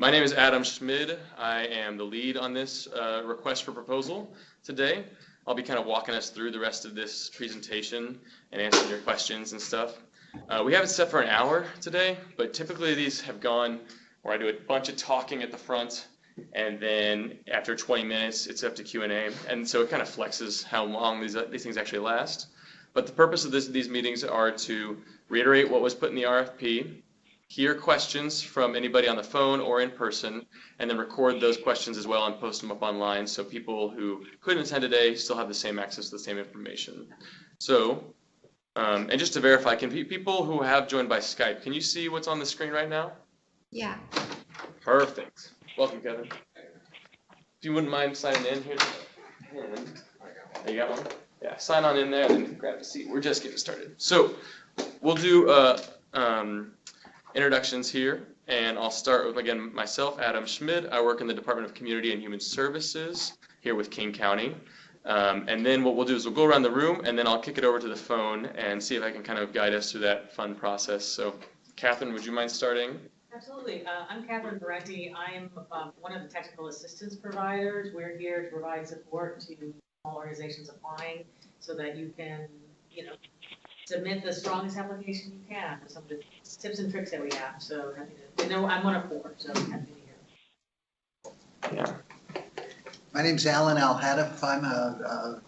My name is Adam Schmid. I am the lead on this request for proposal today. I'll be kind of walking us through the rest of this presentation and answering your questions and stuff. We have it set for an hour today, but typically these have gone where I do a bunch of talking at the front, and then after 20 minutes, it's up to Q&A. And so it kind of flexes how long these things actually last. But the purpose of these meetings are to reiterate what was put in the RFP, hear questions from anybody on the phone or in person, and then record those questions as well and post them up online so people who couldn't attend today still have the same access to the same information. So, and just to verify, can people who have joined by Skype, can you see what's on the screen right now? Yeah. Perfect. Welcome, Kevin. If you wouldn't mind signing in, here's a pen. You got one? Yeah, sign on in there and then grab a seat. We're just getting started. So we'll do introductions here, and I'll start with, again, myself, Adam Schmid. I work in the Department of Community and Human Services here with King County. And then what we'll do is we'll go around the room, and then I'll kick it over to the phone and see if I can kind of guide us through that fun process. So, Catherine, would you mind starting? Absolutely. I'm Catherine Barenti. I am one of the technical assistance providers. We're here to provide support to small organizations applying so that you can, submit the strongest application you can with some of the tips and tricks that we have. So happy to, I'm one of 4, so happy to hear. Yeah. My name's Alan Al-Hadif. I'm a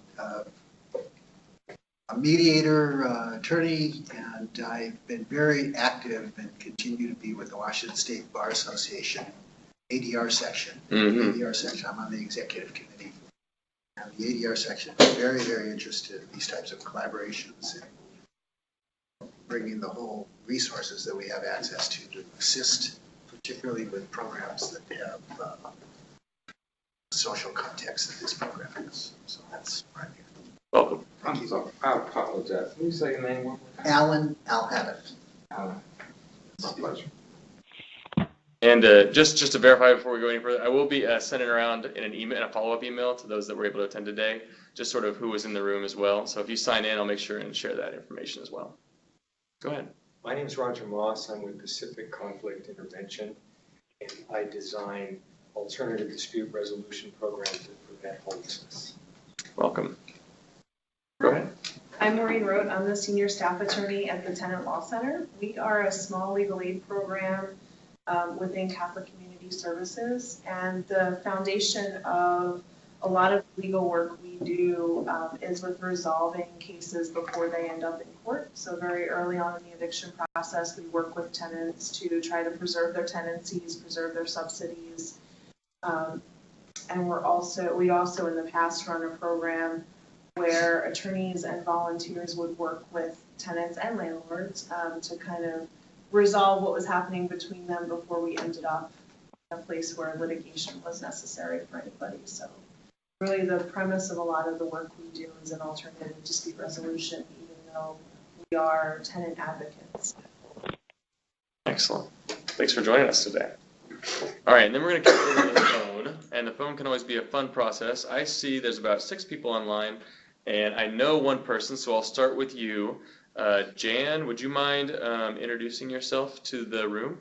mediator, attorney, and I've been very active and continue to be with the Washington State Bar Association ADR section. ADR section. I'm on the executive committee. And the ADR section is very, very interested in these types of collaborations and bringing the whole resources that we have access to assist, particularly with programs that have social context that this program has. So that's why I'm here. Welcome. I'm sorry, I apologize. Can you say your name one more time? Alan Al-Hadif. Alan. My pleasure. And just to verify before we go any further, I will be sending around in an email, in a follow-up email to those that were able to attend today, just sort of who was in the room as well. So if you sign in, I'll make sure and share that information as well. Go ahead. My name is Roger Moss. I'm with Pacific Conflict Intervention, and I design alternative dispute resolution programs that prevent homelessness. Welcome. Go ahead. I'm Maureen Rote. I'm the senior staff attorney at the Tenant Law Center. We are a small legal aid program within Catholic Community Services, and the foundation of a lot of legal work we do is with resolving cases before they end up in court. So very early on in the eviction process, we work with tenants to try to preserve their tenancies, preserve their subsidies. And we also in the past run a program where attorneys and volunteers would work with tenants and landlords to kind of resolve what was happening between them before we ended up in a place where litigation was necessary for anybody. So really the premise of a lot of the work we do is an alternative dispute resolution, even though we are tenant advocates. Excellent. Thanks for joining us today. All right, and then we're going to kick it over to the phone, and the phone can always be a fun process. I see there's about 6 people online, and I know one person, so I'll start with you. Jan, would you mind introducing yourself to the room?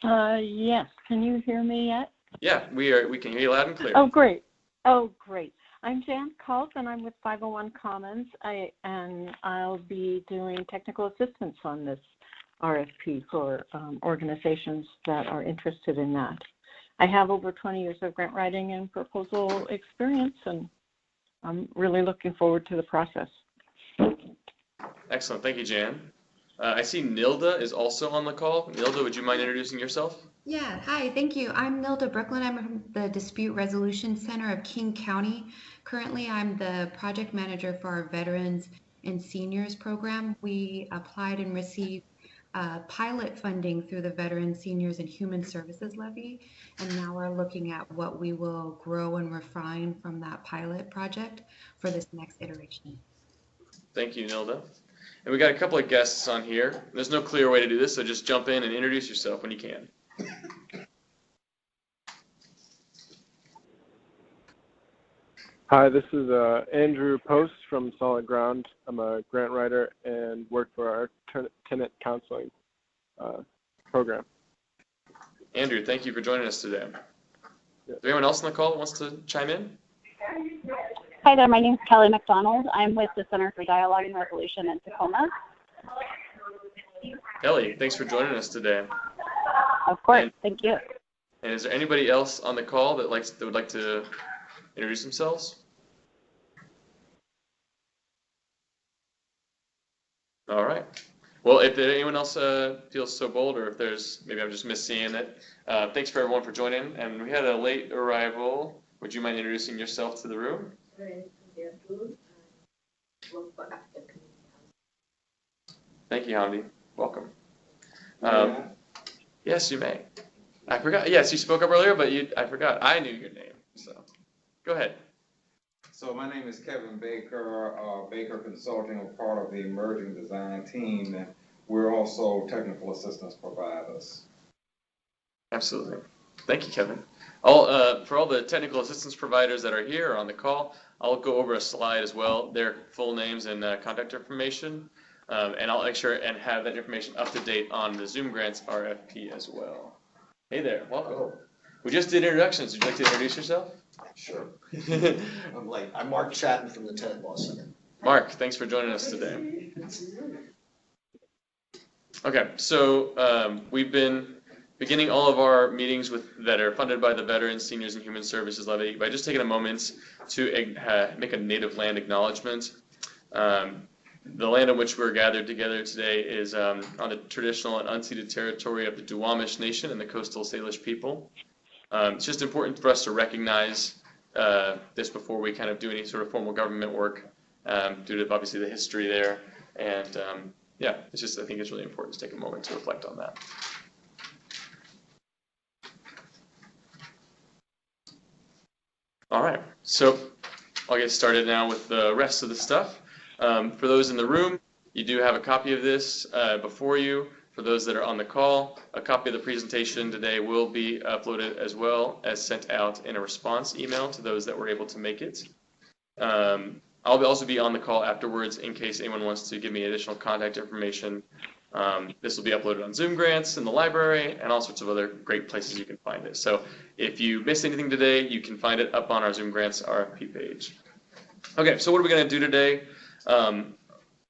Yes. Can you hear me yet? Yeah, we can hear you loud and clear. Oh, great. I'm Jan Culp, and I'm with 501 Commons, and I'll be doing technical assistance on this RFP for organizations that are interested in that. I have over 20 years of grant writing and proposal experience, and I'm really looking forward to the process. Excellent. Thank you, Jan. I see Nilda is also on the call. Nilda, would you mind introducing yourself? Yeah, hi, thank you. I'm Nilda Brooklyn. I'm from the Dispute Resolution Center of King County. Currently, I'm the project manager for our Veterans and Seniors program. We applied and received pilot funding through the Veterans, Seniors, and Human Services Levy, and now we're looking at what we will grow and refine from that pilot project for this next iteration. Thank you, Nilda. And we got a couple of guests on here. There's no clear way to do this, so just jump in and introduce yourself when you can. Hi, this is Andrew Post from Solid Ground. I'm a grant writer and work for our tenant counseling program. Andrew, thank you for joining us today. Is there anyone else on the call that wants to chime in? Hi there, my name is Kelly McDonald. I'm with the Center for Dialogue and Resolution in Tacoma. Kelly, thanks for joining us today. Of course, thank you. And is there anybody else on the call that would like to introduce themselves? All right. Well, if anyone else feels so bold, or if there's, maybe I'm just missing it, thanks for everyone for joining. And we had a late arrival. Would you mind introducing yourself to the room? Thank you, Hamdi. Welcome. Yes, you may. I forgot. Yes, you spoke up earlier, but I forgot. I knew your name, so go ahead. So my name is Kevin Baker, Baker Consulting, a part of the emerging design team, and we're also technical assistance providers. Absolutely. Thank you, Kevin. For all the technical assistance providers that are here or on the call, I'll go over a slide as well, their full names and contact information, and I'll make sure and have that information up to date on the ZOOMGRANTS RFP as well. Hey there, welcome. Hello. We just did introductions. Would you like to introduce yourself? Sure. I'm Mark Chatton from the Tenant Law Center. Mark, thanks for joining us today. Okay, so we've been beginning all of our meetings that are funded by the Veterans, Seniors, and Human Services Levy by just taking a moment to make a native land acknowledgement. The land on which we're gathered together today is on the traditional and unceded territory of the Duwamish Nation and the coastal Salish people. It's just important for us to recognize this before we kind of do any sort of formal government work, due to obviously the history there. And yeah, I think it's really important to take a moment to reflect on that. All right, so I'll get started now with the rest of the stuff. For those in the room, you do have a copy of this before you. For those that are on the call, a copy of the presentation today will be uploaded as well as sent out in a response email to those that were able to make it. I'll also be on the call afterwards in case anyone wants to give me additional contact information. This will be uploaded on ZOOMGRANTS in the library and all sorts of other great places you can find it. So if you missed anything today, you can find it up on our ZOOMGRANTS RFP page. Okay, so what are we going to do today?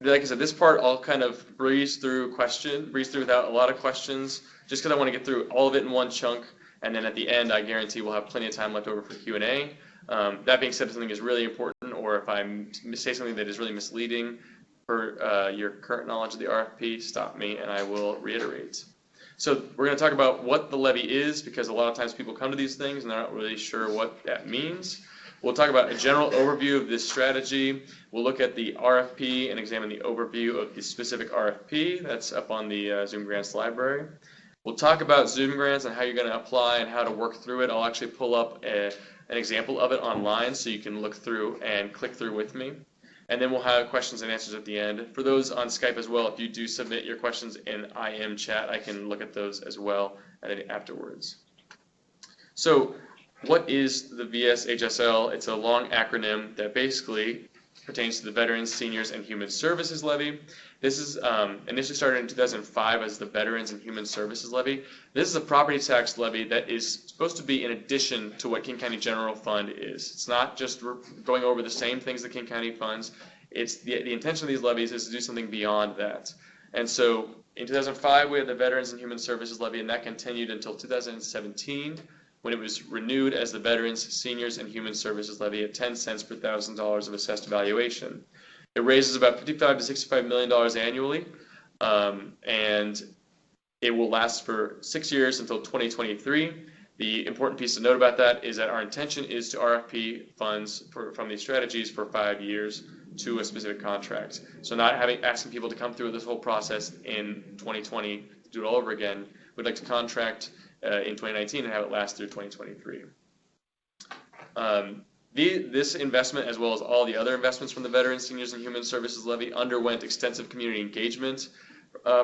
Like I said, this part I'll kind of breeze through without a lot of questions, just because I want to get through all of it in one chunk, and then at the end I guarantee we'll have plenty of time left over for Q&A. That being said, if something is really important, or if I say something that is really misleading for your current knowledge of the RFP, stop me and I will reiterate. So we're going to talk about what the levy is, because a lot of times people come to these things and they're not really sure what that means. We'll talk about a general overview of this strategy. We'll look at the RFP and examine the overview of the specific RFP. That's up on the ZOOMGRANTS library. We'll talk about ZOOMGRANTS and how you're going to apply and how to work through it. I'll actually pull up an example of it online so you can look through and click through with me. And then we'll have questions and answers at the end. For those on Skype as well, if you do submit your questions in IM chat, I can look at those as well afterwards. So what is the VSHSL? It's a long acronym that basically pertains to the Veterans, Seniors, and Human Services Levy. This is initially started in 2005 as the Veterans and Human Services Levy. This is a property tax levy that is supposed to be in addition to what King County General Fund is. It's not just going over the same things that King County funds. It's the intention of these levies is to do something beyond that. And so in 2005 we had the Veterans and Human Services Levy, and that continued until 2017. When it was renewed as the Veterans, Seniors, and Human Services Levy at 10 cents per $1,000 of assessed valuation. It raises about $55 to $65 million annually, and it will last for 6 years until 2023. The important piece to note about that is that our intention is to RFP funds from these strategies for 5 years to a specific contract. So not asking people to come through this whole process in 2020 to do it all over again. We'd like to contract in 2019 and have it last through 2023. This investment, as well as all the other investments from the Veterans, Seniors, and Human Services Levy, underwent extensive community engagement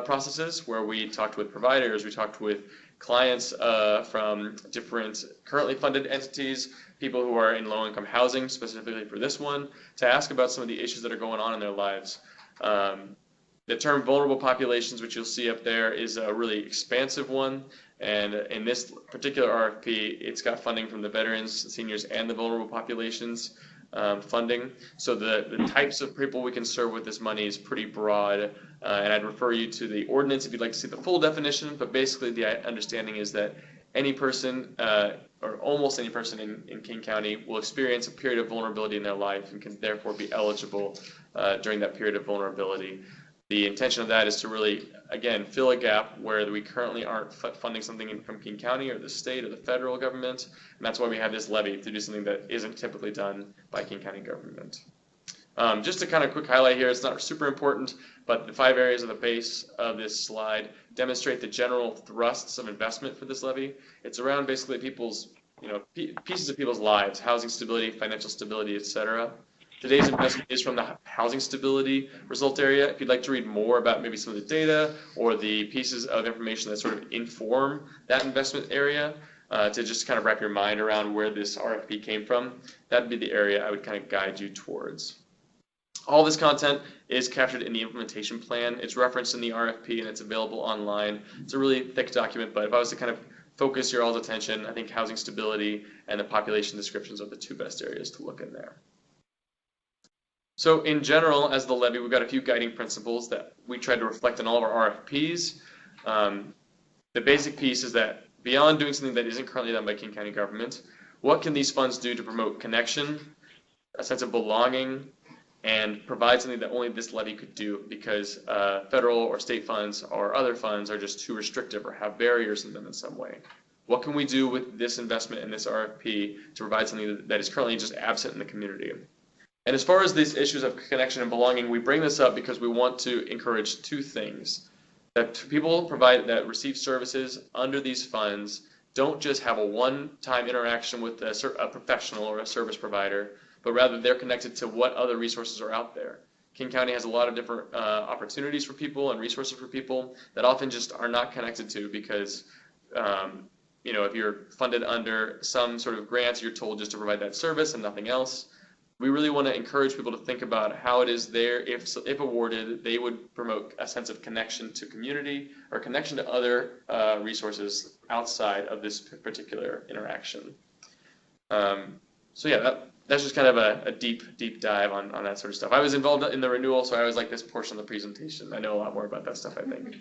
processes where we talked with providers, we talked with clients from different currently funded entities, people who are in low-income housing, specifically for this one, to ask about some of the issues that are going on in their lives. The term vulnerable populations, which you'll see up there, is a really expansive one, And in this particular RFP, it's got funding from the veterans, seniors, and the vulnerable populations funding. So the types of people we can serve with this money is pretty broad. And I'd refer you to the ordinance if you'd like to see the full definition. But basically, the understanding is that any person, or almost any person in King County, will experience a period of vulnerability in their life and can therefore be eligible during that period of vulnerability. The intention of that is to really, again, fill a gap where we currently aren't funding something from King County or the state or the federal government, and that's why we have this levy to do something that isn't typically done by King County government. Just to kind of quick highlight here, it's not super important, but the 5 areas of the base of this slide demonstrate the general thrusts of investment for this levy. It's around basically people's, pieces of people's lives, housing stability, financial stability, etc. Today's investment is from the housing stability result area. If you'd like to read more about maybe some of the data or the pieces of information that sort of inform that investment area, to just kind of wrap your mind around where this RFP came from, that'd be the area I would kind of guide you towards. All this content is captured in the implementation plan. It's referenced in the RFP and it's available online. It's a really thick document, but if I was to kind of focus your all's attention, I think housing stability and the population descriptions are the 2 best areas to look in there. So in general, as the levy, we've got a few guiding principles that we try to reflect in all of our RFPs. The basic piece is that beyond doing something that isn't currently done by King County government, what can these funds do to promote connection, a sense of belonging, and provide something that only this levy could do, because federal or state funds or other funds are just too restrictive or have barriers in them in some way. What can we do with this investment in this RFP to provide something that is currently just absent in the community? And as far as these issues of connection and belonging, we bring this up because we want to encourage 2 things. That people that receive services under these funds don't just have a one-time interaction with a professional or a service provider, but rather they're connected to what other resources are out there. King County has a lot of different opportunities for people and resources for people that often just are not connected to because, if you're funded under some sort of grants, you're told just to provide that service and nothing else. We really want to encourage people to think about how it is there, if awarded, they would promote a sense of connection to community or connection to other resources outside of this particular interaction. So yeah, that's just kind of a deep dive on that sort of stuff. I was involved in the renewal, so I always like this portion of the presentation. I know a lot more about that stuff, I think.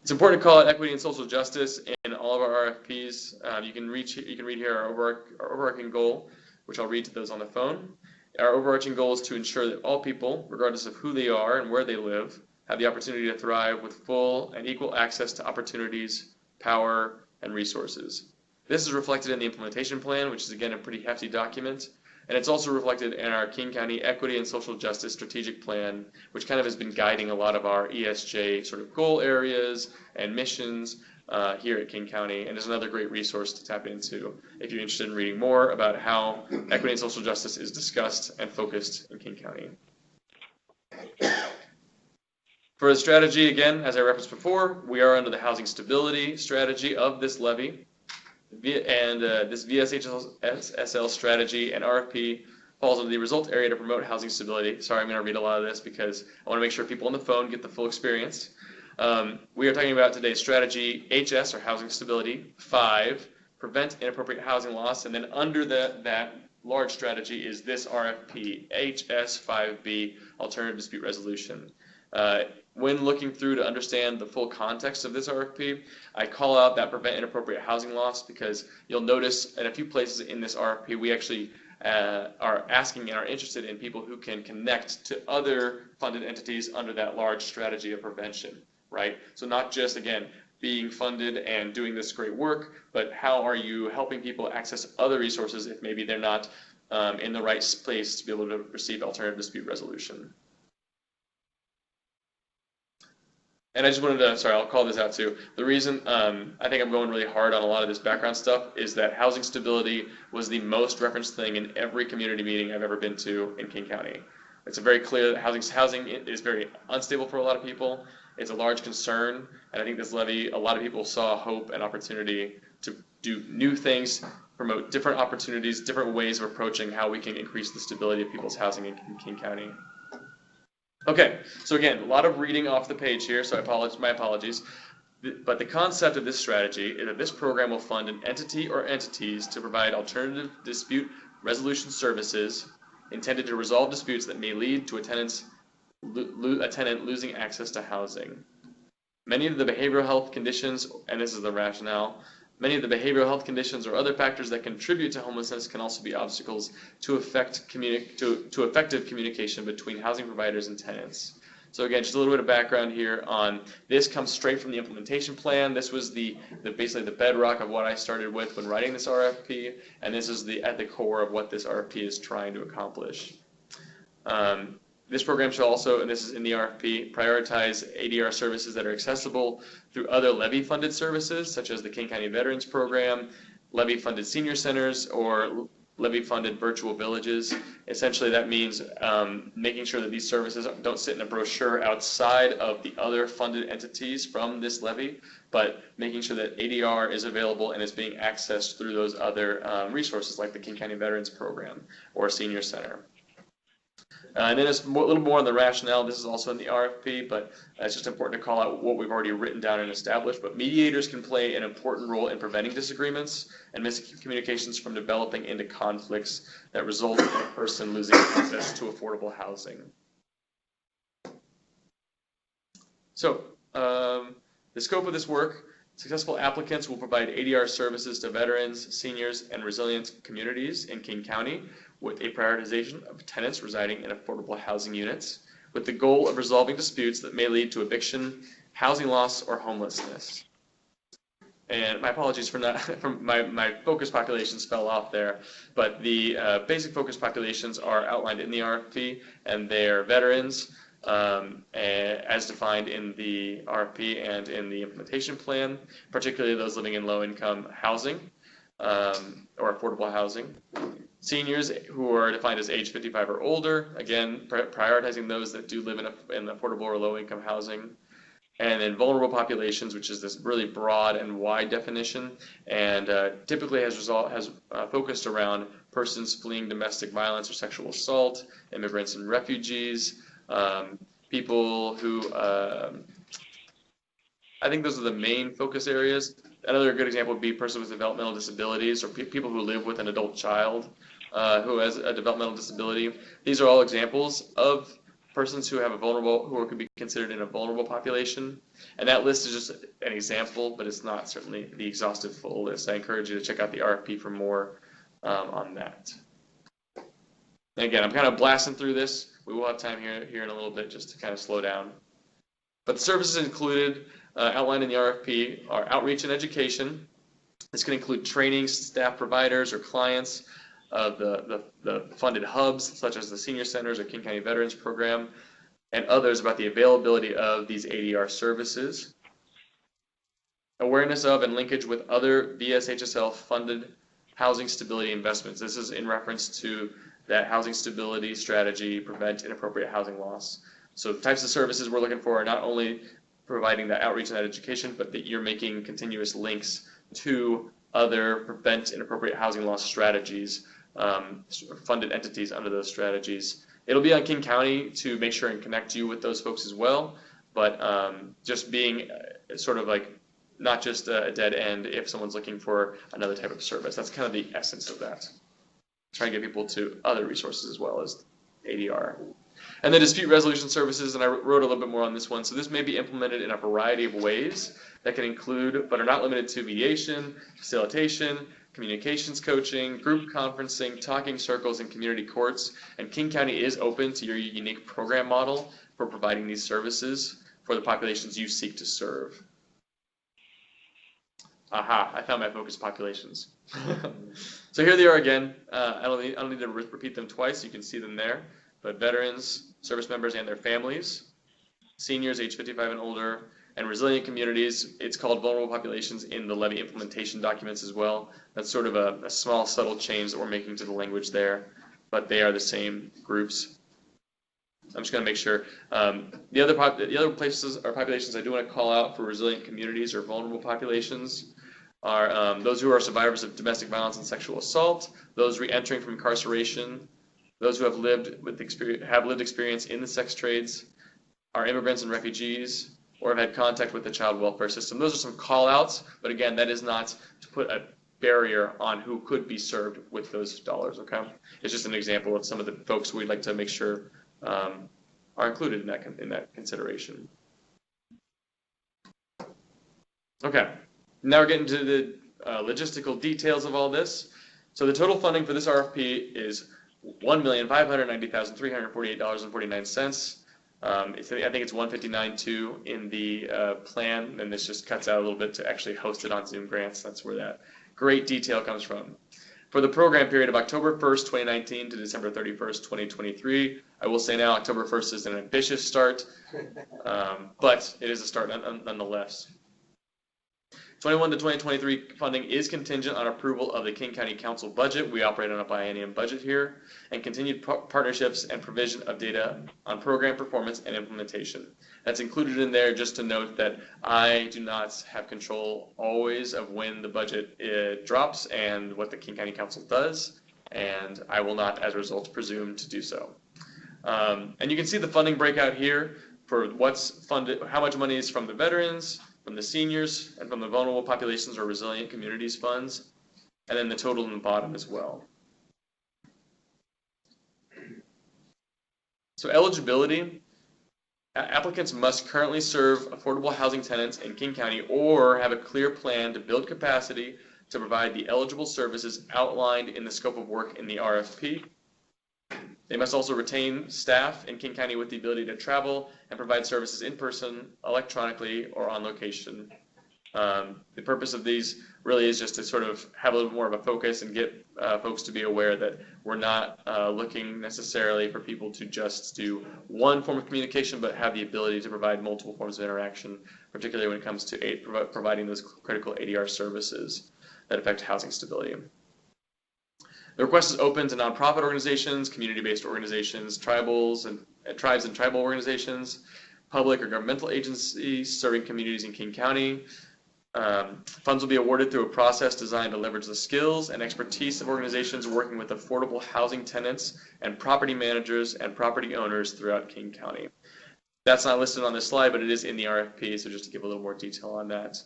It's important to call out equity and social justice in all of our RFPs. You can read here our overarching goal, which I'll read to those on the phone. Our overarching goal is to ensure that all people, regardless of who they are and where they live, have the opportunity to thrive with full and equal access to opportunities, power, and resources. This is reflected in the implementation plan, which is again a pretty hefty document, and it's also reflected in our King County Equity and Social Justice Strategic Plan, which kind of has been guiding a lot of our ESJ sort of goal areas and missions here at King County, and is another great resource to tap into if you're interested in reading more about how equity and social justice is discussed and focused in King County. For the strategy, again, as I referenced before, we are under the housing stability strategy of this levy. And this VSHSL strategy and RFP falls under the result area to promote housing stability. Sorry, I'm going to read a lot of this because I want to make sure people on the phone get the full experience. We are talking about today's strategy HS, or housing stability, 5, prevent inappropriate housing loss, and then under that large strategy is this RFP, HS5B, alternative dispute resolution. When looking through to understand the full context of this RFP, I call out that prevent inappropriate housing loss because you'll notice in a few places in this RFP we actually are asking and are interested in people who can connect to other funded entities under that large strategy of prevention, right? So not just, again, being funded and doing this great work, but how are you helping people access other resources if maybe they're not in the right place to be able to receive alternative dispute resolution. And I just wanted to, sorry, I'll call this out too. The reason I think I'm going really hard on a lot of this background stuff is that housing stability was the most referenced thing in every community meeting I've ever been to in King County. It's very clear that housing is very unstable for a lot of people. It's a large concern, and I think this levy, a lot of people saw hope and opportunity to do new things, promote different opportunities, different ways of approaching how we can increase the stability of people's housing in King County. Okay, so again, a lot of reading off the page here, so my apologies. But the concept of this strategy is that this program will fund an entity or entities to provide alternative dispute resolution services intended to resolve disputes that may lead to a tenant losing access to housing. Many of the behavioral health conditions, and this is the rationale, many of the behavioral health conditions or other factors that contribute to homelessness can also be obstacles to effective communication between housing providers and tenants. So again, just a little bit of background here on this comes straight from the implementation plan. This was basically the bedrock of what I started with when writing this RFP, and this is at the core of what this RFP is trying to accomplish. This program shall also, and this is in the RFP, prioritize ADR services that are accessible through other Levy-funded services, such as the King County Veterans Program, Levy-funded senior centers, or Levy-funded virtual villages. Essentially, that means making sure that these services don't sit in a brochure outside of the other funded entities from this levy, but making sure that ADR is available and is being accessed through those other resources like the King County Veterans Program or Senior Center. And then it's a little more on the rationale. This is also in the RFP, but it's just important to call out what we've already written down and established. But mediators can play an important role in preventing disagreements and miscommunications from developing into conflicts that result in a person losing access to affordable housing. So the scope of this work: successful applicants will provide ADR services to veterans, seniors, and resilient communities in King County, with a prioritization of tenants residing in affordable housing units, with the goal of resolving disputes that may lead to eviction, housing loss, or homelessness. And my apologies for not, my focus populations fell off there, but the basic focus populations are outlined in the RFP, and they are veterans, as defined in the RFP and in the implementation plan, particularly those living in low-income housing or affordable housing. Seniors who are defined as age 55 or older, again, prioritizing those that do live in affordable or low-income housing. And then vulnerable populations, which is this really broad and wide definition, and typically has focused around persons fleeing domestic violence or sexual assault, immigrants and refugees, people who, I think those are the main focus areas. Another good example would be persons with developmental disabilities, or people who live with an adult child who has a developmental disability. These are all examples of persons who could be considered in a vulnerable population. And that list is just an example, but it's not certainly the exhaustive full list. I encourage you to check out the RFP for more on that. And again, I'm kind of blasting through this. We will have time here in a little bit just to kind of slow down. But the services included, outlined in the RFP, are outreach and education. This can include training staff providers or clients of the funded hubs, such as the senior centers or King County Veterans Program, and others about the availability of these ADR services. Awareness of and linkage with other VSHSL funded housing stability investments. This is in reference to that housing stability strategy, prevent inappropriate housing loss. So the types of services we're looking for are not only providing that outreach and that education, but that you're making continuous links to other prevent inappropriate housing loss strategies, funded entities under those strategies. It'll be on King County to make sure and connect you with those folks as well, but just being sort of like not just a dead end if someone's looking for another type of service. That's kind of the essence of that. Trying to get people to other resources as well as ADR. And the dispute resolution services, and I wrote a little bit more on this one. So this may be implemented in a variety of ways that can include, but are not limited to, mediation, facilitation, communications coaching, group conferencing, talking circles, and community courts. And King County is open to your unique program model for providing these services for the populations you seek to serve. Aha, I found my focus populations. So here they are again. I don't need to repeat them twice. You can see them there. But veterans, service members and their families, seniors age 55 and older, and resilient communities. It's called vulnerable populations in the Levy implementation documents as well. That's sort of a small, subtle change that we're making to the language there, but they are the same groups. I'm just going to make sure. The other places or populations I do want to call out for resilient communities or vulnerable populations are those who are survivors of domestic violence and sexual assault, those re-entering from incarceration, those who have lived experience in the sex trades, are immigrants and refugees, or have had contact with the child welfare system. Those are some call outs, but again, that is not to put a barrier on who could be served with those dollars, okay? It's just an example of some of the folks we'd like to make sure are included in that consideration. Okay, now we're getting to the logistical details of all this. So the total funding for this RFP is $1,590,348.49. I think it's $159.2 in the plan, and this just cuts out a little bit to actually host it on ZoomGrants. That's where that great detail comes from. For the program period of October 1st, 2019 to December 31st, 2023, I will say now October 1st is an ambitious start, but it is a start nonetheless. 21 to 2023 funding is contingent on approval of the King County Council budget. We operate on a biennium budget here, and continued partnerships and provision of data on program performance and implementation. That's included in there just to note that I do not have control always of when the budget drops and what the King County Council does, and I will not, as a result, presume to do so. And you can see the funding breakout here for what's funded, how much money is from the veterans, from the seniors, and from the vulnerable populations or resilient communities funds, and then the total in the bottom as well. So eligibility, applicants must currently serve affordable housing tenants in King County or have a clear plan to build capacity to provide the eligible services outlined in the scope of work in the RFP. They must also retain staff in King County with the ability to travel and provide services in person, electronically, or on location. The purpose of these really is just to sort of have a little more of a focus and get folks to be aware that we're not looking necessarily for people to just do one form of communication, but have the ability to provide multiple forms of interaction, particularly when it comes to providing those critical ADR services that affect housing stability. The request is open to nonprofit organizations, community-based organizations, tribes and tribal organizations, public or governmental agencies serving communities in King County. Funds will be awarded through a process designed to leverage the skills and expertise of organizations working with affordable housing tenants and property managers and property owners throughout King County. That's not listed on this slide, but it is in the RFP, so just to give a little more detail on that.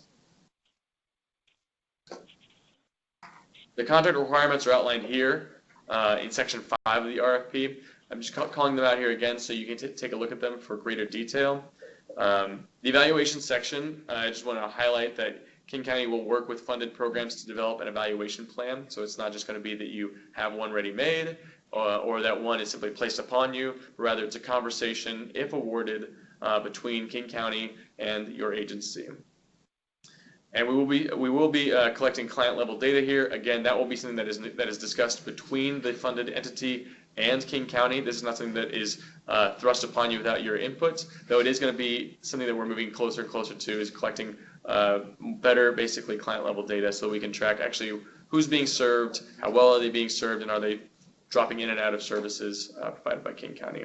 The contract requirements are outlined here in section 5 of the RFP. I'm just calling them out here again so you can take a look at them for greater detail. The evaluation section, I just want to highlight that King County will work with funded programs to develop an evaluation plan. So it's not just going to be that you have one ready-made or that one is simply placed upon you. Rather, it's a conversation, if awarded, between King County and your agency. And we will be collecting client-level data here. Again, that will be something that is discussed between the funded entity and King County. This is not something that is thrust upon you without your input, though it is going to be something that we're moving closer and closer to, is collecting better, basically, client-level data so we can track actually who's being served, how well are they being served, and are they dropping in and out of services provided by King County.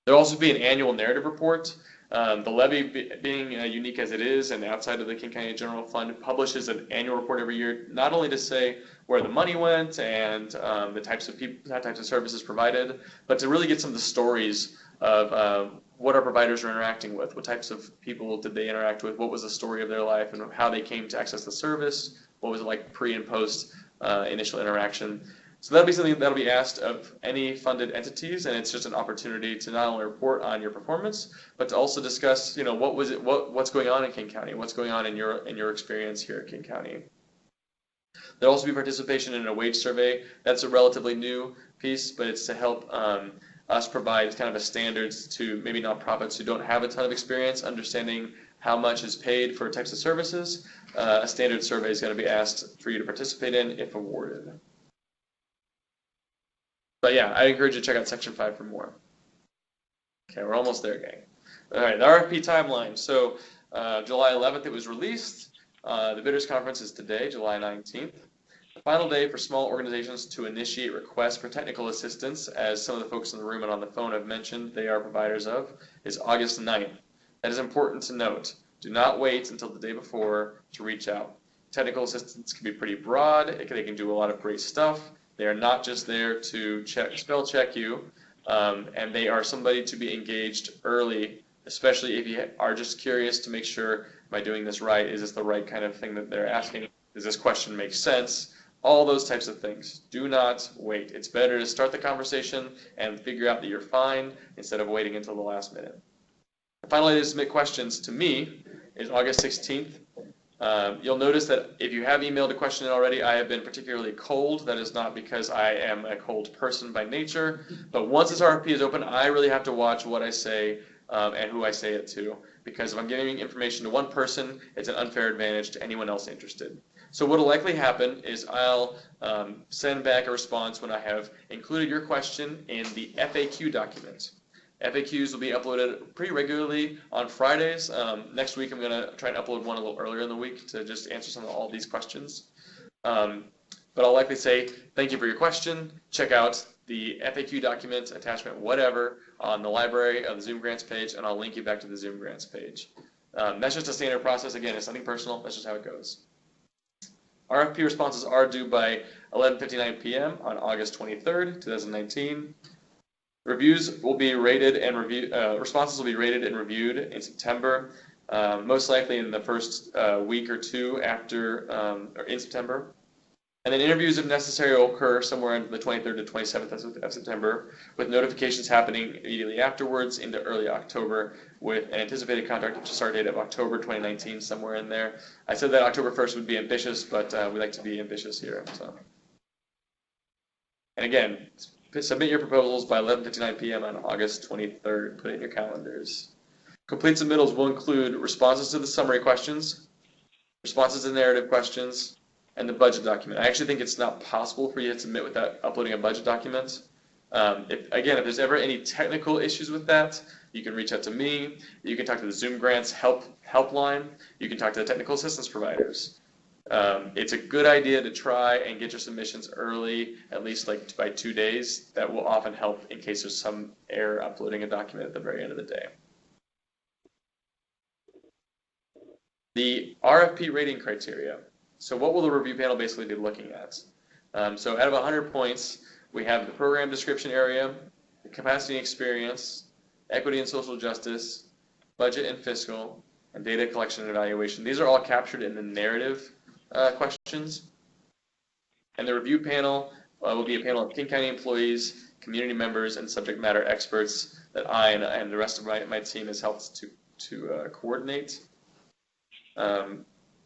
There will also be an annual narrative report. The Levy, being unique as it is and outside of the King County General Fund, publishes an annual report every year, not only to say where the money went and the types of people, types of services provided, but to really get some of the stories of what our providers are interacting with, what types of people did they interact with, what was the story of their life, and how they came to access the service, what was it like pre and post initial interaction. So that'll be something that'll be asked of any funded entities, and it's just an opportunity to not only report on your performance, but to also discuss, what's going on in King County, what's going on in your experience here at King County. There'll also be participation in a wage survey. That's a relatively new piece, but it's to help us provide kind of a standards to maybe nonprofits who don't have a ton of experience understanding how much is paid for types of services. A standard survey is going to be asked for you to participate in if awarded. But yeah, I encourage you to check out section 5 for more. Okay, we're almost there, gang. All right, the RFP timeline. So July 11th it was released. The bidders conference is today, July 19th. The final day for small organizations to initiate requests for technical assistance, as some of the folks in the room and on the phone have mentioned they are providers of, is August 9th. That is important to note. Do not wait until the day before to reach out. Technical assistance can be pretty broad. They can do a lot of great stuff. They are not just there to spell check you, and they are somebody to be engaged early especially if you are just curious to make sure, am I doing this right? Is this the right kind of thing that they're asking? Does this question make sense? All those types of things. Do not wait. It's better to start the conversation and figure out that you're fine instead of waiting until the last minute. The final day to submit questions to me is August 16th. You'll notice that if you have emailed a question in already, I have been particularly cold. That is not because I am a cold person by nature, but once this RFP is open, I really have to watch what I say and who I say it to, because if I'm giving information to one person, it's an unfair advantage to anyone else interested. So what will likely happen is I'll send back a response when I have included your question in the FAQ document. FAQs will be uploaded pretty regularly on Fridays. Next week I'm going to try and upload one a little earlier in the week to just answer some of all these questions. But I'll likely say, thank you for your question. Check out the FAQ document, attachment, whatever, on the library of the ZoomGrants page, and I'll link you back to the ZoomGrants page. That's just a standard process. Again, it's nothing personal. That's just how it goes. RFP responses are due by 11:59 p.m. on August 23rd, 2019. Reviews will be rated and responses will be rated and reviewed in September, most likely in the first week or two after, or in September. And then interviews, if necessary, will occur somewhere on the 23rd to 27th of September, with notifications happening immediately afterwards into early October, with an anticipated contract start date of October 2019, somewhere in there. I said that October 1st would be ambitious, but we like to be ambitious here. So. And again, submit your proposals by 11:59 p.m. on August 23rd. Put it in your calendars. Complete submittals will include responses to the summary questions, responses to narrative questions, and the budget document. I actually think it's not possible for you to submit without uploading a budget document. If there's ever any technical issues with that, you can reach out to me. You can talk to the ZoomGrants helpline. You can talk to the technical assistance providers. It's a good idea to try and get your submissions early, at least like by 2 days. That will often help in case there's some error uploading a document at the very end of the day. The RFP rating criteria. So what will the review panel basically be looking at? So out of 100 points, we have the program description area, the capacity and experience, equity and social justice, budget and fiscal, and data collection and evaluation. These are all captured in the narrative questions. And the review panel will be a panel of King County employees, community members, and subject matter experts that I and the rest of my team has helped to coordinate.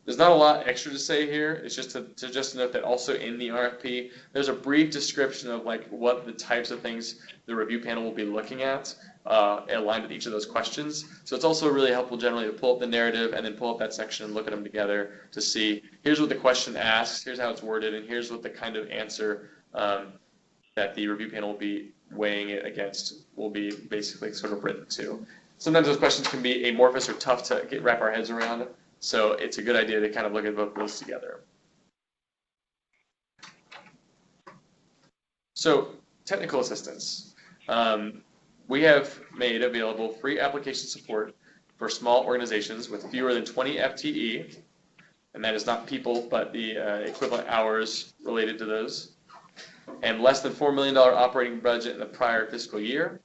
There's not a lot extra to say here. It's just to note that also in the RFP, there's a brief description of like what the types of things the review panel will be looking at, aligned with each of those questions. So it's also really helpful generally to pull up the narrative and then pull up that section and look at them together to see, here's what the question asks, here's how it's worded, and here's what the kind of answer that the review panel will be weighing it against will be basically sort of written to. Sometimes those questions can be amorphous or tough to wrap our heads around. So it's a good idea to kind of look at both of those together. So technical assistance. We have made available free application support for small organizations with fewer than 20 FTE, and that is not people, but the equivalent hours related to those, and less than $4 million operating budget in the prior fiscal year.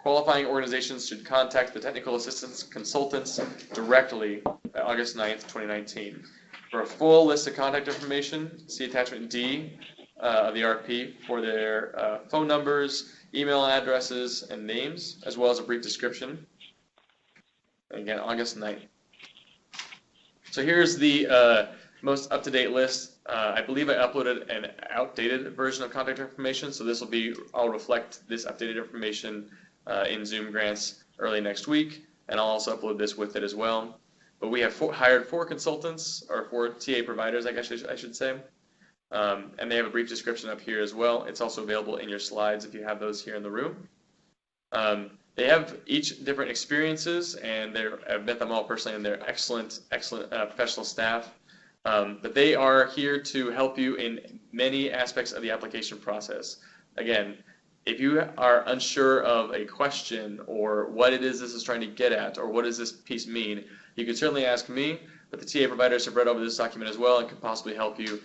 Qualifying organizations should contact the technical assistance consultants directly by August 9th, 2019. For a full list of contact information, see attachment D of the RFP for their phone numbers, email addresses, and names, as well as a brief description. Again, August 9th. So here's the most up-to-date list. I believe I uploaded an outdated version of contact information, so this will be, I'll reflect this updated information in ZoomGrants early next week, and I'll also upload this with it as well. But we have hired 4 consultants, or 4 TA providers, I guess I should say, and they have a brief description up here as well. It's also available in your slides if you have those here in the room. They have each different experiences, and I've met them all personally, and they're excellent professional staff. But they are here to help you in many aspects of the application process. Again, if you are unsure of a question or what it is this is trying to get at or what does this piece mean, you can certainly ask me, but the TA providers have read over this document as well and can possibly help you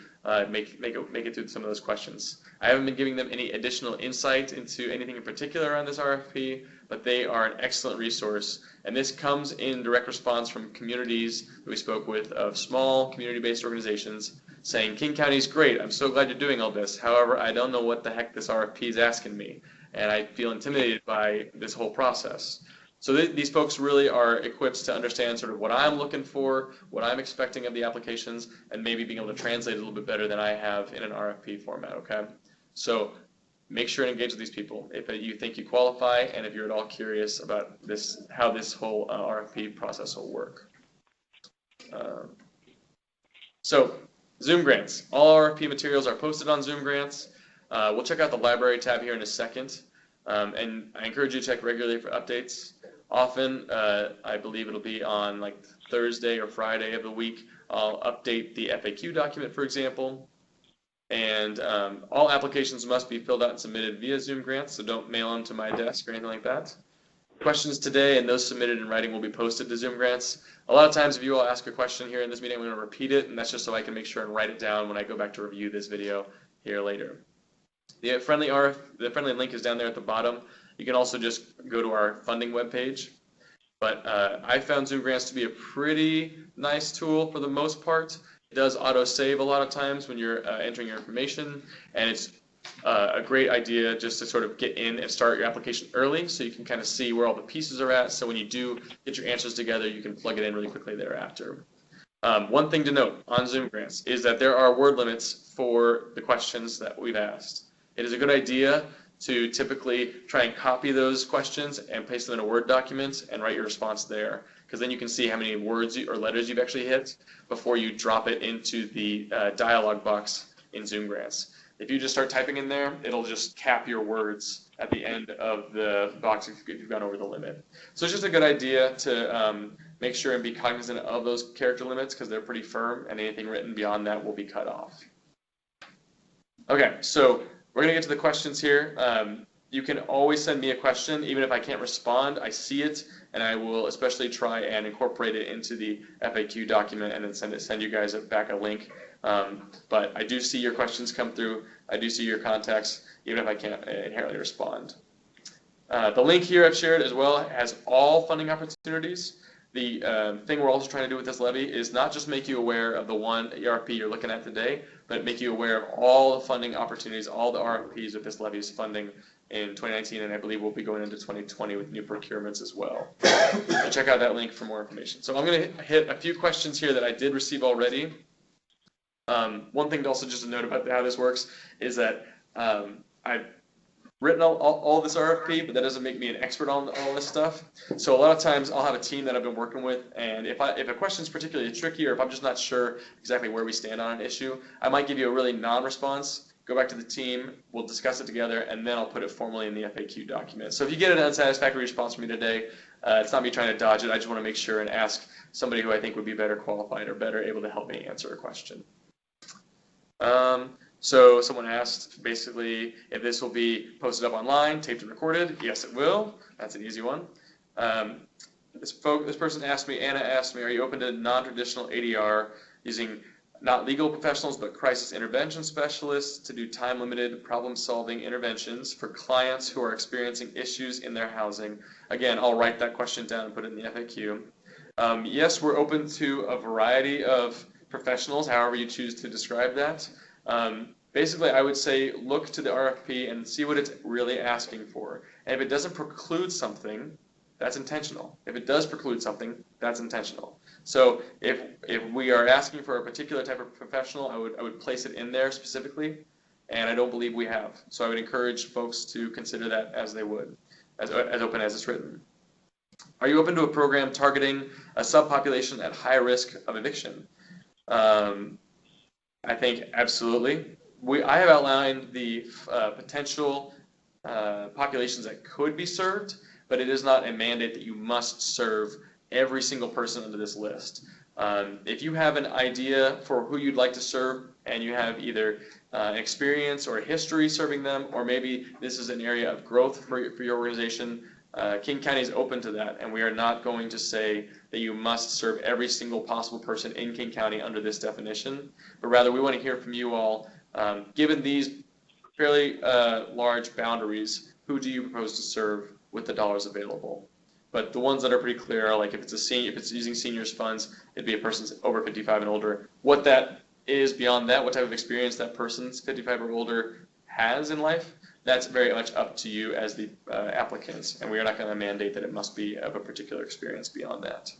make it through some of those questions. I haven't been giving them any additional insight into anything in particular on this RFP, but they are an excellent resource. And this comes in direct response from communities that we spoke with of small community-based organizations saying, King County is great, I'm so glad you're doing all this. However, I don't know what the heck this RFP is asking me, and I feel intimidated by this whole process. So these folks really are equipped to understand sort of what I'm looking for, what I'm expecting of the applications, and maybe being able to translate it a little bit better than I have in an RFP format, okay? So make sure and engage with these people if you think you qualify, and if you're at all curious about this, how this whole RFP process will work. So ZoomGrants. All RFP materials are posted on ZoomGrants. We'll check out the library tab here in a second, and I encourage you to check regularly for updates. Often, I believe it'll be on like Thursday or Friday of the week, I'll update the FAQ document, for example. And all applications must be filled out and submitted via ZoomGrants, so don't mail them to my desk or anything like that. Questions today and those submitted in writing will be posted to ZoomGrants. A lot of times if you all ask a question here in this meeting, I'm going to repeat it, and that's just so I can make sure and write it down when I go back to review this video here later. The friendly link is down there at the bottom. You can also just go to our funding webpage. But I found ZoomGrants to be a pretty nice tool for the most part. It does auto-save a lot of times when you're entering your information, and it's a great idea just to sort of get in and start your application early so you can kind of see where all the pieces are at, so when you do get your answers together, you can plug it in really quickly thereafter. One thing to note on ZoomGrants is that there are word limits for the questions that we've asked. It is a good idea to typically try and copy those questions and paste them in a Word document and write your response there, because then you can see how many words or letters you've actually hit before you drop it into the dialog box in ZoomGrants. If you just start typing in there, it'll just cap your words at the end of the box if you've gone over the limit. So it's just a good idea to make sure and be cognizant of those character limits, because they're pretty firm, and anything written beyond that will be cut off. Okay, so we're going to get to the questions here. You can always send me a question, even if I can't respond. I see it, and I will especially try and incorporate it into the FAQ document and then send you guys back a link. But I do see your questions come through. I do see your contacts, even if I can't inherently respond. The link here I've shared as well has all funding opportunities. The thing we're also trying to do with this levy is not just make you aware of the one RFP you're looking at today, but make you aware of all the funding opportunities, all the RFPs that this levy is funding in 2019, and I believe we'll be going into 2020 with new procurements as well. So check out that link for more information. So I'm going to hit a few questions here that I did receive already. One thing to also just to note about how this works is that I've written all this RFP, but that doesn't make me an expert on all this stuff. So a lot of times I'll have a team that I've been working with, and if a question is particularly tricky, or if I'm just not sure exactly where we stand on an issue, I might give you a really non-response, go back to the team, we'll discuss it together, and then I'll put it formally in the FAQ document. So if you get an unsatisfactory response from me today, it's not me trying to dodge it. I just want to make sure and ask somebody who I think would be better qualified or better able to help me answer a question. So someone asked basically if this will be posted up online, taped and recorded. Yes, it will. That's an easy one. This person asked me, Anna asked me, are you open to non-traditional ADR using not legal professionals but crisis intervention specialists to do time-limited problem-solving interventions for clients who are experiencing issues in their housing? Again, I'll write that question down and put it in the FAQ. Yes, we're open to a variety of professionals, however you choose to describe that. Basically, I would say look to the RFP and see what it's really asking for. And if it doesn't preclude something, that's intentional. If it does preclude something, that's intentional. So if we are asking for a particular type of professional, I would place it in there specifically, and I don't believe we have. So I would encourage folks to consider that as they would, as open as it's written. Are you open to a program targeting a subpopulation at high risk of eviction? I think absolutely. I have outlined the potential populations that could be served, but it is not a mandate that you must serve every single person under this list. If you have an idea for who you'd like to serve, and you have either experience or a history serving them, or maybe this is an area of growth for your organization, King County is open to that, and we are not going to say that you must serve every single possible person in King County under this definition, but rather we want to hear from you all, given these fairly large boundaries, who do you propose to serve with the dollars available? But the ones that are pretty clear are like if it's using seniors funds, it'd be a person's over 55 and older. What that is beyond that, what type of experience that person's 55 or older has in life, that's very much up to you as the applicants, and we are not going to mandate that it must be of a particular experience beyond that.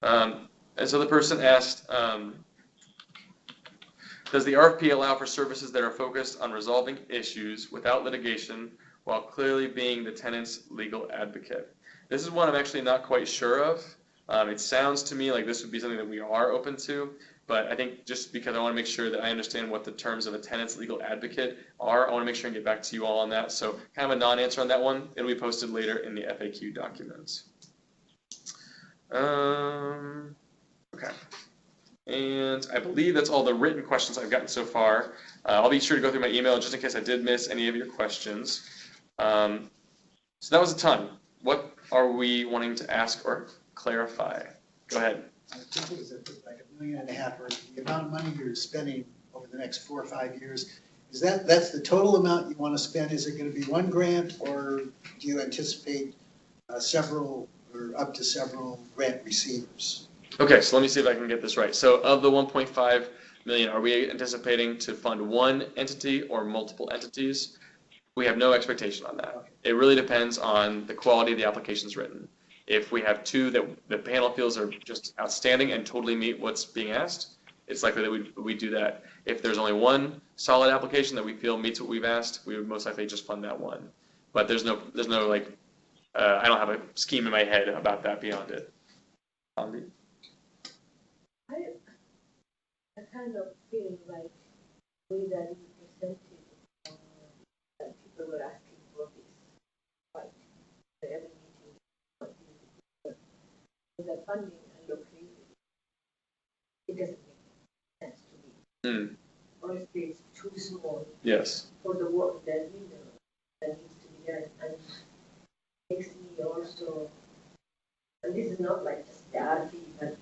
And so the person asked, does the RFP allow for services that are focused on resolving issues without litigation while clearly being the tenant's legal advocate? This is one I'm actually not quite sure of. It sounds to me like this would be something that we are open to, but I think just because I want to make sure that I understand what the terms of a tenant's legal advocate are, I want to make sure and get back to you all on that. So kind of a non-answer on that one. It'll be posted later in the FAQ documents. Okay. And I believe that's all the written questions I've gotten so far. I'll be sure to go through my email just in case I did miss any of your questions. So that was a ton. What are we wanting to ask or clarify? Go ahead. I think it was like $1.5 million, or the amount of money you're spending over the next 4 or 5 years. Is that's the total amount you want to spend? Is it going to be one grant, or do you anticipate several or up to several grant receivers? Okay, so let me see if I can get this right. So of the 1.5 million, are we anticipating to fund one entity or multiple entities? We have no expectation on that. It really depends on the quality of the applications written. If we have two that the panel feels are just outstanding and totally meet what's being asked, it's likely that we do that. If there's only one solid application that we feel meets what we've asked, we would most likely just fund that one. But there's no like, I don't have a scheme in my head about that beyond it. I kind of feel like the way that you presented, that people were asking for this, like every meeting, the funding allocated, it doesn't make sense to me. Honestly, it's too small. Yes. For the work that we know that needs to be done, and makes me also, and this is not like just the RFP, but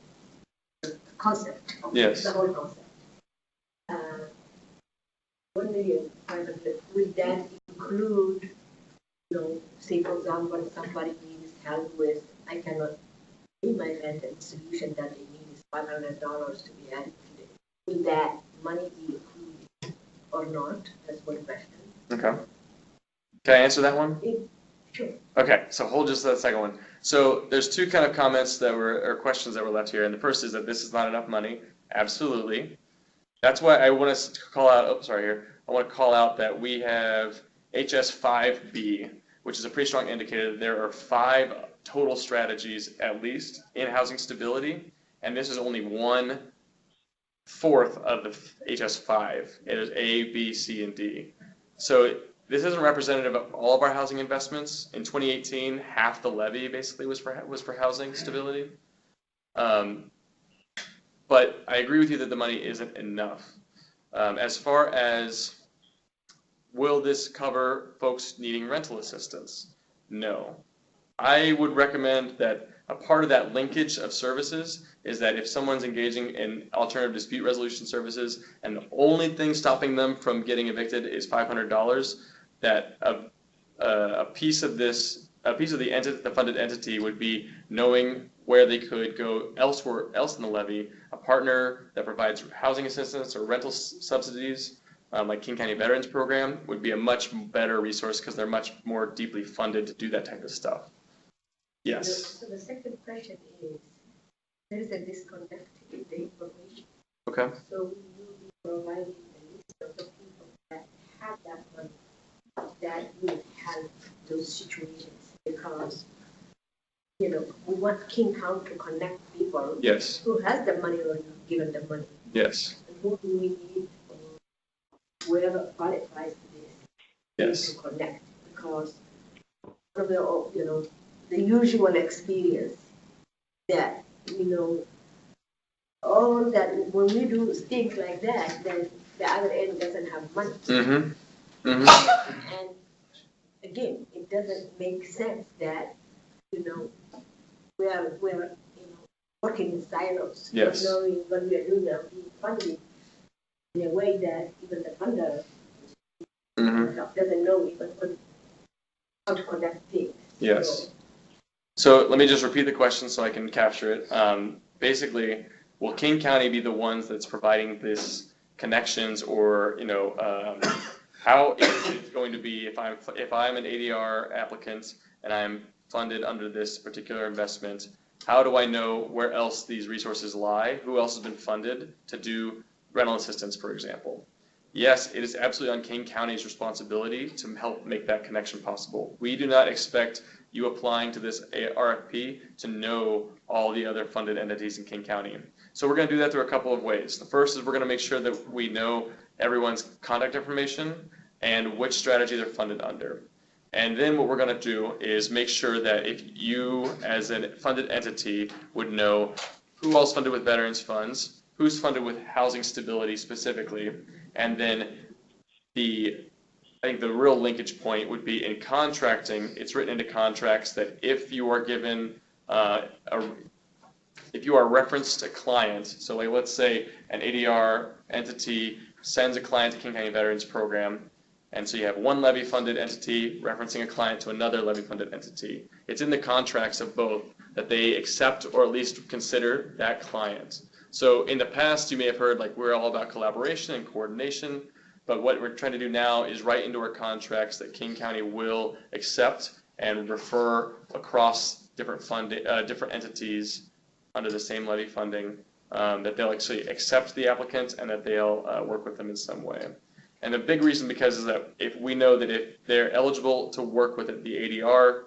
the concept of Yes. the whole concept. 1,500,000, will that include, say for example, somebody needs help with, I cannot imagine the solution that they need is $500 to be added to it. Will that money be included or not? That's one question. Okay. Can I answer that one? Sure. Okay, so hold just that second one. So there's two kind of comments that were, or questions that were left here, and the first is that this is not enough money. Absolutely. That's why I want to call out, I want to call out that we have HS5B, which is a pretty strong indicator that there are 5 total strategies at least in housing stability, and this is only 1/4 of the HS5. It is A, B, C, and D. So this isn't representative of all of our housing investments. In 2018, half the levy basically was for housing stability. But I agree with you that the money isn't enough. As far as will this cover folks needing rental assistance? No. I would recommend that a part of that linkage of services is that if someone's engaging in alternative dispute resolution services and the only thing stopping them from getting evicted is $500, that a piece of the funded entity would be knowing where they could go else in the levy, a partner that provides housing assistance or rental subsidies, like King County Veterans Program, would be a much better resource because they're much more deeply funded to do that type of stuff. Yes. So the second question is, there is a disconnect in the information. Okay. So will you be providing a list of the people that have that money that will help those situations? Because, we want King County to connect people Yes. who has the money or given the money. Yes. And who do we need, whoever qualifies for this, Yes. to connect? Because from the usual experience that, all that, when we do things like that, then the other end doesn't have money. Mm-hmm. Mm-hmm. And again, it doesn't make sense that, we're working in silos. Yes. Not knowing what we are doing now, being funded in a way that even the funder doesn't know even how to conduct things. Yes. So let me just repeat the question so I can capture it. Basically, will King County be the ones that's providing this connections, or how is it going to be if I'm an ADR applicant and I'm funded under this particular investment? How do I know where else these resources lie? Who else has been funded to do rental assistance, for example? Yes, it is absolutely on King County's responsibility to help make that connection possible. We do not expect you applying to this RFP to know all the other funded entities in King County. So we're going to do that through a couple of ways. The first is we're going to make sure that we know everyone's contact information and which strategy they're funded under. And then what we're going to do is make sure that if you, as a funded entity, would know who else funded with veterans funds, who's funded with housing stability specifically, and then I think the real linkage point would be in contracting. It's written into contracts that if you are given if you are referenced a client, so like let's say an ADR entity sends a client to King County Veterans Program, and so you have one levy-funded entity referencing a client to another levy-funded entity. It's in the contracts of both that they accept or at least consider that client. So in the past, you may have heard like we're all about collaboration and coordination, but what we're trying to do now is write into our contracts that King County will accept and refer across different different entities under the same levy funding, that they'll actually accept the applicant and that they'll work with them in some way. And the big reason because is that if we know that if they're eligible to work with the ADR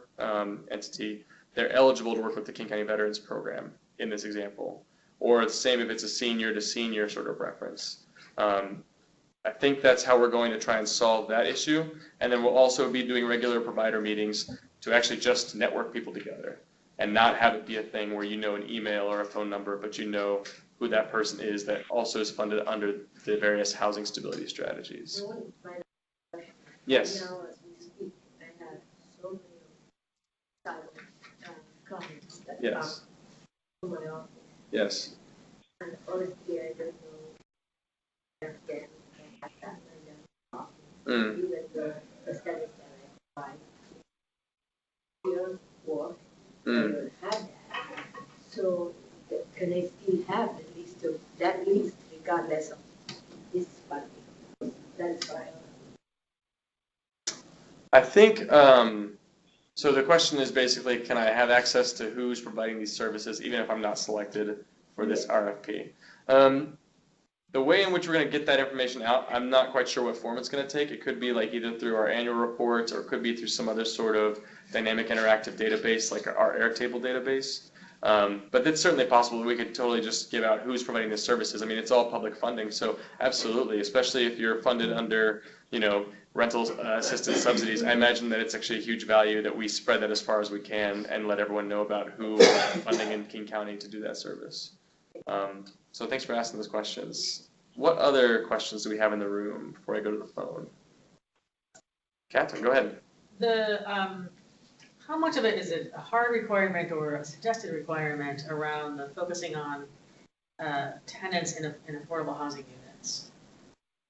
entity, they're eligible to work with the King County Veterans Program in this example. Or the same if it's a senior to senior sort of reference. I think that's how we're going to try and solve that issue. And then we'll also be doing regular provider meetings to actually just network people together and not have it be a thing where you know an email or a phone number, but you know who that person is that also is funded under the various housing stability strategies. Yes. Now, as we speak, I have so many comments that Yes. come to my office. Yes. And honestly, I don't know if they have that many office. Even the studies that I provide, here work, I don't have that. So can I still have at least that list regardless of this funding? That's why. I think, so the question is basically, can I have access to who's providing these services even if I'm not selected for this RFP? The way in which we're going to get that information out, I'm not quite sure what form it's going to take. It could be like either through our annual reports or it could be through some other sort of dynamic interactive database like our Airtable database. But it's certainly possible that we could totally just give out who's providing the services. I mean, it's all public funding, so absolutely, especially if you're funded under, rental assistance subsidies, I imagine that it's actually a huge value that we spread that as far as we can and let everyone know about who is funding in King County to do that service. So thanks for asking those questions. What other questions do we have in the room before I go to the phone? Catherine, go ahead. How much of it is a hard requirement or a suggested requirement around the focusing on tenants in affordable housing units?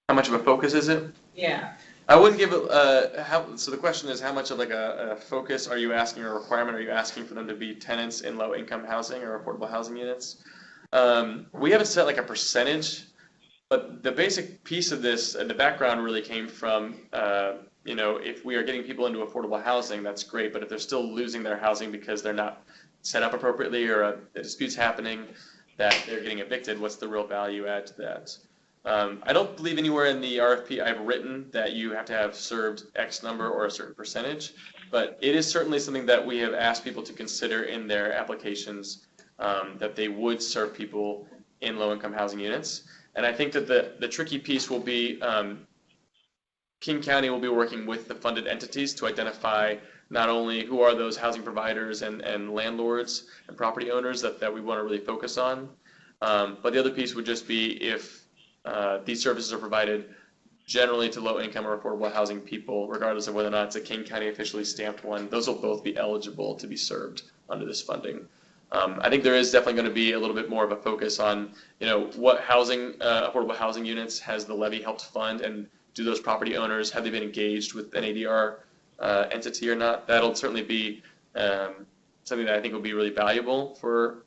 How much of a focus is it? Yeah. I wouldn't give it, so the question is how much of like a focus are you asking, or a requirement are you asking for them to be tenants in low income housing or affordable housing units? We haven't set like a percentage, but the basic piece of this, the background really came from, if we are getting people into affordable housing, that's great, but if they're still losing their housing because they're not set up appropriately or a dispute's happening, that they're getting evicted, what's the real value add to that? I don't believe anywhere in the RFP I've written that you have to have served X number or a certain percentage, but it is certainly something that we have asked people to consider in their applications, that they would serve people in low-income housing units. And I think that the tricky piece will be King County will be working with the funded entities to identify not only who are those housing providers and landlords and property owners that we want to really focus on, but the other piece would just be if these services are provided generally to low-income or affordable housing people, regardless of whether or not it's a King County officially stamped one. Those will both be eligible to be served under this funding. I think there is definitely going to be a little bit more of a focus on, what housing, affordable housing units has the levy helped fund, and do those property owners, have they been engaged with an ADR entity or not? That'll certainly be something that I think will be really valuable for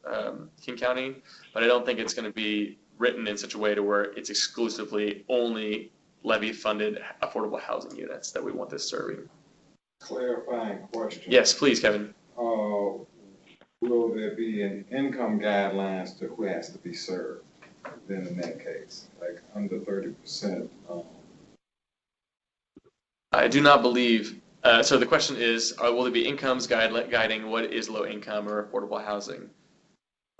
King County, but I don't think it's going to be written in such a way to where it's exclusively only levy-funded affordable housing units that we want this serving. Clarifying question. Yes, please, Kevin. Will there be an income guidelines to who has to be served then in that case, like under 30%? I do not believe. So the question is, will there be incomes guiding what is low income or affordable housing?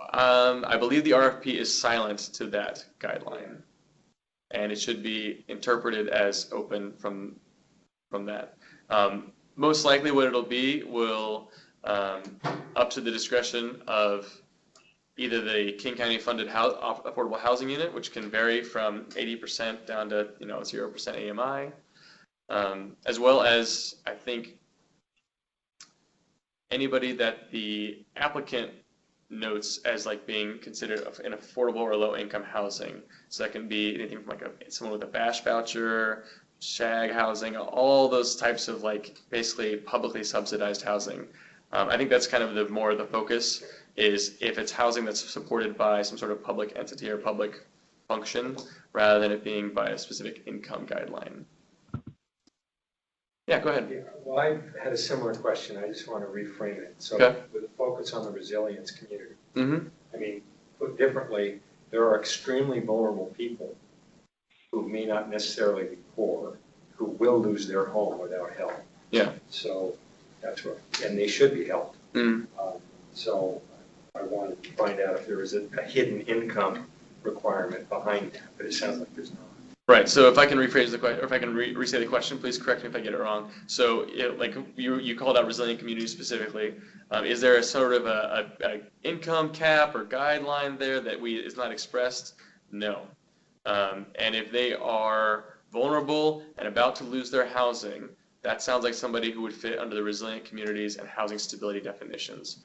I believe the RFP is silent to that guideline, and it should be interpreted as open from that. Most likely what it'll be will up to the discretion of either the King County funded affordable housing unit, which can vary from 80% down to 0% AMI, as well as I think anybody that the applicant notes as like being considered an affordable or low income housing. So that can be anything from someone with a BASH voucher, SHAG housing, all those types of basically publicly subsidized housing. I think that's kind of the focus is if it's housing that's supported by some sort of public entity or public function rather than it being by a specific income guideline. Yeah, go ahead. Yeah, well, I had a similar question. I just want to reframe it. So with a focus on the resilience community, I mean, put differently, there are extremely vulnerable people who may not necessarily be poor, who will lose their home without help. Yeah. So that's what, and they should be helped. So I wanted to find out if there is a hidden income requirement behind that, but it sounds like there's not. Right. So if I can rephrase the question, or if I can re-say the question, please correct me if I get it wrong. So, you called out resilient communities specifically. Is there a sort of a income cap or guideline there that is not expressed? No. And if they are vulnerable and about to lose their housing, that sounds like somebody who would fit under the resilient communities and housing stability definitions.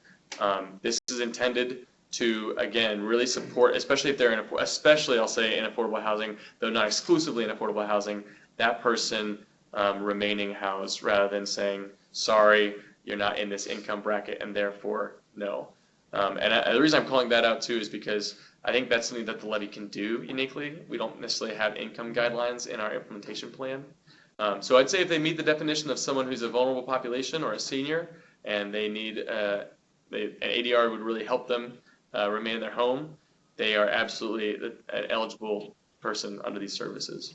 This is intended to, again, really support, especially if they're especially I'll say in affordable housing, though not exclusively in affordable housing, that person remaining housed rather than saying, sorry, you're not in this income bracket and therefore no. And the reason I'm calling that out too is because I think that's something that the levy can do uniquely. We don't necessarily have income guidelines in our implementation plan. So I'd say if they meet the definition of someone who's a vulnerable population or a senior and they need an ADR would really help them remain in their home, they are absolutely an eligible person under these services.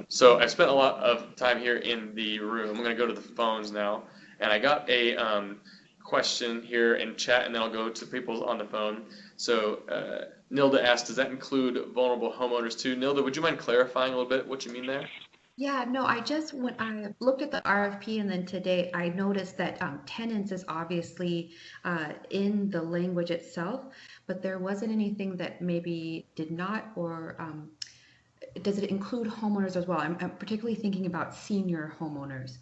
So I've spent a lot of time here in the room. I'm going to go to the phones now. And I got a question here in chat, and then I'll go to people on the phone. So Nilda asked, does that include vulnerable homeowners too? Nilda, would you mind clarifying a little bit what you mean there? Yeah, no, when I looked at the RFP and then today I noticed that tenants is obviously in the language itself, but there wasn't anything that maybe did not, or does it include homeowners as well? I'm particularly thinking about senior homeowners.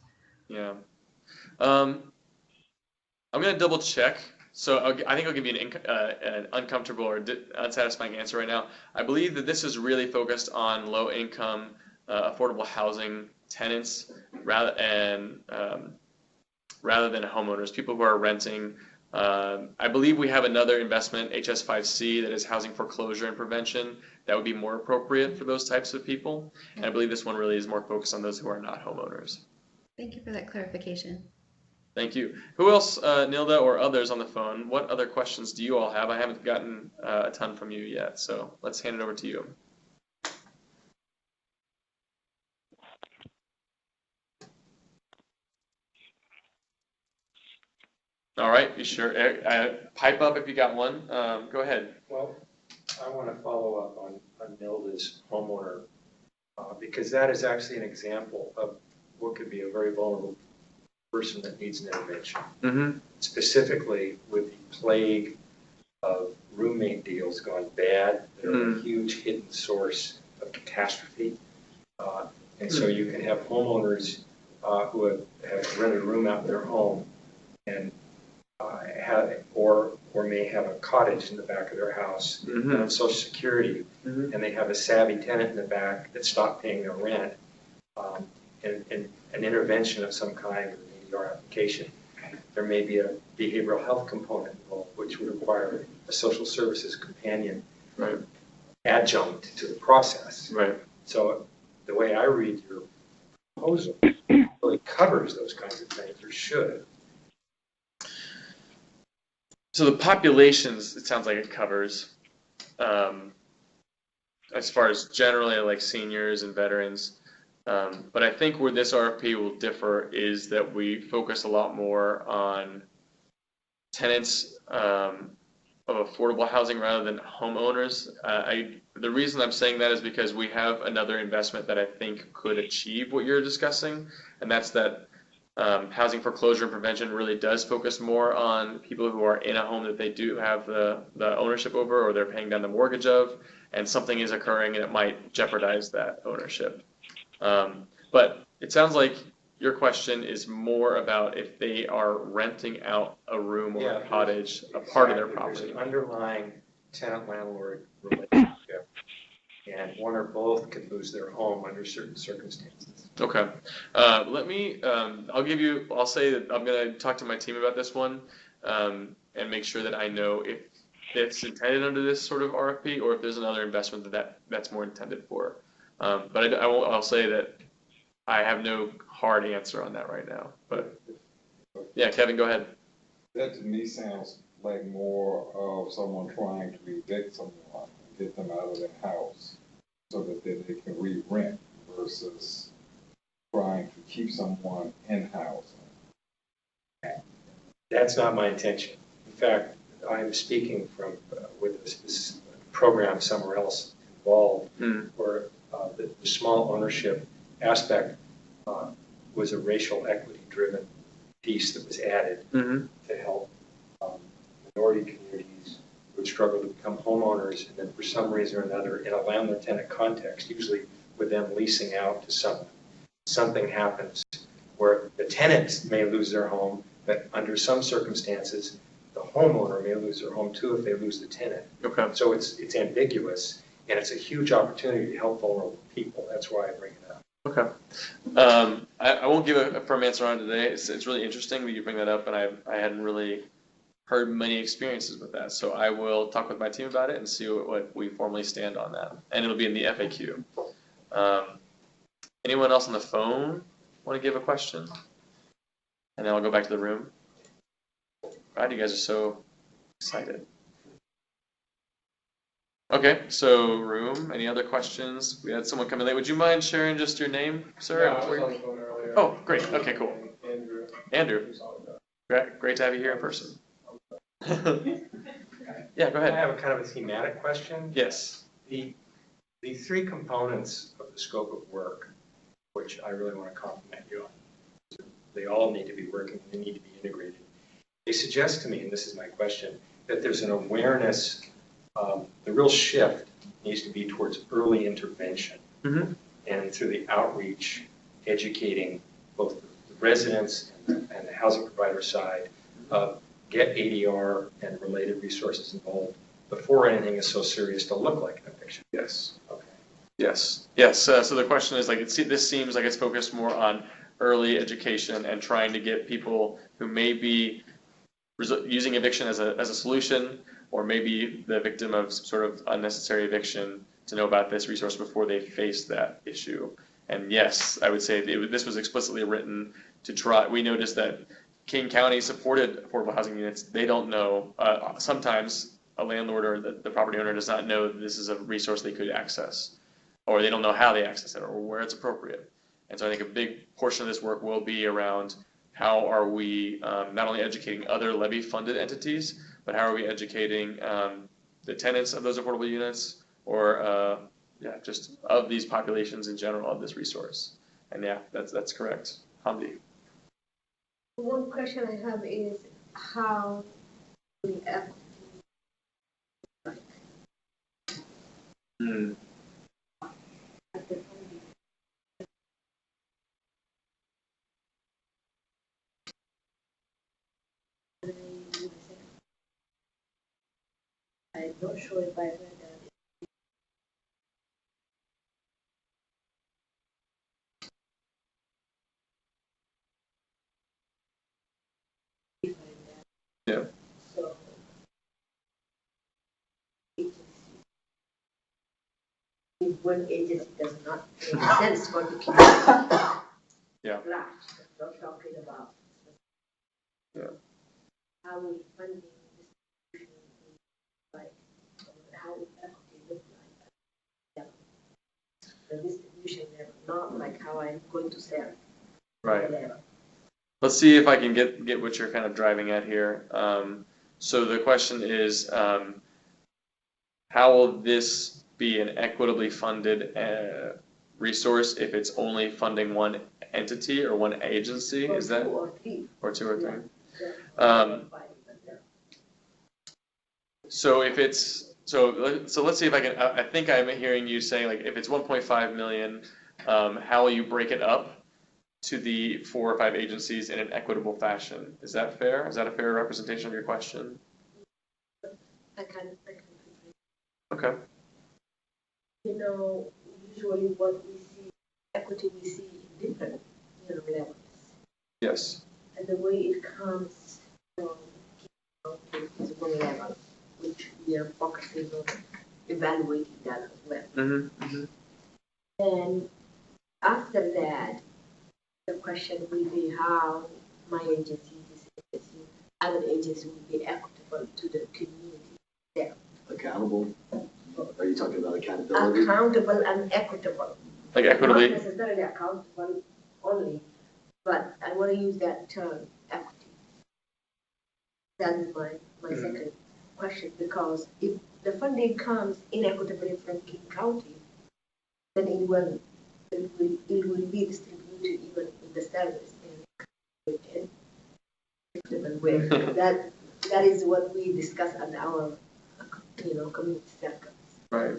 Yeah. I'm going to double check. So I think I'll give you an uncomfortable or unsatisfying answer right now. I believe that this is really focused on low income affordable housing tenants rather than homeowners, people who are renting. I believe we have another investment, HS5C, that is housing foreclosure and prevention. That would be more appropriate for those types of people. And I believe this one really is more focused on those who are not homeowners. Thank you for that clarification. Thank you. Who else, Nilda or others on the phone, what other questions do you all have? I haven't gotten a ton from you yet, so let's hand it over to you. All right, you sure? Pipe up if you got one. Go ahead. Well, I want to follow up on Nilda's homeowner because that is actually an example of what could be a very vulnerable person that needs an intervention. Specifically with the plague of roommate deals gone bad, they're a huge hidden source of catastrophe And so you can have homeowners who have rented a room out in their home and or may have a cottage in the back of their house and on Social Security, and they have a savvy tenant in the back that stopped paying their rent, and an intervention of some kind with an EDR application. There may be a behavioral health component involved, which would require a social services companion adjunct to the process. Right. So the way I read your proposal really covers those kinds of things, or should. So the populations, it sounds like it covers, as far as generally like seniors and veterans. But I think where this RFP will differ is that we focus a lot more on tenants of affordable housing rather than homeowners. The reason I'm saying that is because we have another investment that I think could achieve what you're discussing, and that's that housing foreclosure and prevention really does focus more on people who are in a home that they do have the ownership over, or they're paying down the mortgage of, and something is occurring and it might jeopardize that ownership. But it sounds like your question is more about if they are renting out a room or a cottage, a part of their property. There's an underlying tenant-landlord relationship, and one or both could lose their home under certain circumstances. Okay. I'll say that I'm going to talk to my team about this one and make sure that I know if it's intended under this sort of RFP or if there's another investment that's more intended for. But I'll say that I have no hard answer on that right now. But yeah, Kevin, go ahead. That to me sounds like more of someone trying to evict someone and get them out of their house so that they can re-rent versus trying to keep someone in-house. That's not my intention. In fact, I'm speaking from with this program somewhere else involved, where the small ownership aspect was a racial equity-driven piece that was added to help minority communities who would struggle to become homeowners, and then for some reason or another, in a landlord-tenant context, usually with them leasing out to someone, something happens where the tenants may lose their home, but under some circumstances, the homeowner may lose their home too if they lose the tenant. Okay. So it's ambiguous, and it's a huge opportunity to help vulnerable people. That's why I bring it up. Okay. I won't give a firm answer on it today. It's really interesting that you bring that up, and I hadn't really heard many experiences with that. So I will talk with my team about it and see what we formally stand on that. And it'll be in the FAQ. Anyone else on the phone want to give a question? And then I'll go back to the room. God, you guys are so excited. Okay, so room, any other questions? We had someone come in late. Would you mind sharing just your name, sir? Yeah, I was on the phone earlier. Oh, great. Okay, cool. Andrew. Great to have you here in person. Yeah, go ahead. I have a kind of a thematic question. Yes. The three components of the scope of work, which I really want to compliment you on, they all need to be working, they need to be integrated. They suggest to me, and this is my question, that there's an awareness, the real shift needs to be towards early intervention. And through the outreach, educating both the residents and the housing provider side, get ADR and related resources involved before anything is so serious to look like an eviction. Yes. Okay. Yes. So the question is this seems like it's focused more on early education and trying to get people who may be using eviction as a solution, or maybe the victim of sort of unnecessary eviction, to know about this resource before they face that issue. And yes, I would say this was explicitly written to try. We noticed that King County supported affordable housing units. They don't know. Sometimes a landlord or the property owner does not know that this is a resource they could access, or they don't know how they access it or where it's appropriate. And so I think a big portion of this work will be around how are we not only educating other levy-funded entities, but how are we educating the tenants of those affordable units, or just of these populations in general of this resource. And yeah, that's correct. Hamdi. One question I have is how we act. sure if I read that. Yeah. So, if one agency does not make sense for the community. Yeah. Large, not talking about. Yeah. How we funding distribution, like, how equity look like. Yeah. The distribution level, not like how I'm going to sell. Right. Level. Let's see if I can get what you're kind of driving at here. So the question is, how will this be an equitably funded resource if it's only funding one entity or one agency? Is that? Or three. Or two or three? Yeah. So if it's, so let's see if I can, I think I'm hearing you saying, like, if it's 1.5 million, how will you break it up to the 4 or 5 agencies in an equitable fashion? Is that fair? Is that a fair representation of your question? I can. Okay. You know, usually what we see, equity we see in different, levels. Yes. And the way it comes from is one level, which we are focusing on evaluating that as well. Mm-hmm. Mm-hmm. And after that, the question will be how my agency, this agency, other agencies will be equitable to the community there. Accountable? Are you talking about accountability? Accountable and equitable. Like equitably? Not necessarily accountable only, but I want to use that term, equity. That is my second question, because if the funding comes inequitably from King County, then it will be distributed even in the service in equitable way. That is what we discuss at our community circles. Right.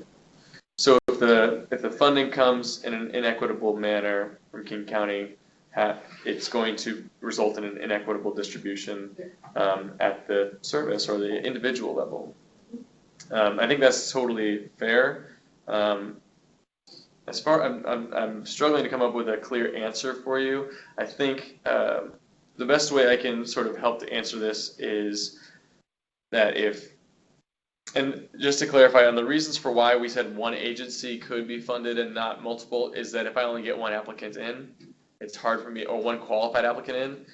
So if the funding comes in an inequitable manner from King County, it's going to result in an inequitable distribution at the service or the individual level. I think that's totally fair. As far I'm struggling to come up with a clear answer for you. I think the best way I can sort of help to answer this is that and just to clarify on the reasons for why we said one agency could be funded and not multiple is that if I only get one applicant in, it's hard for me, or one qualified applicant in,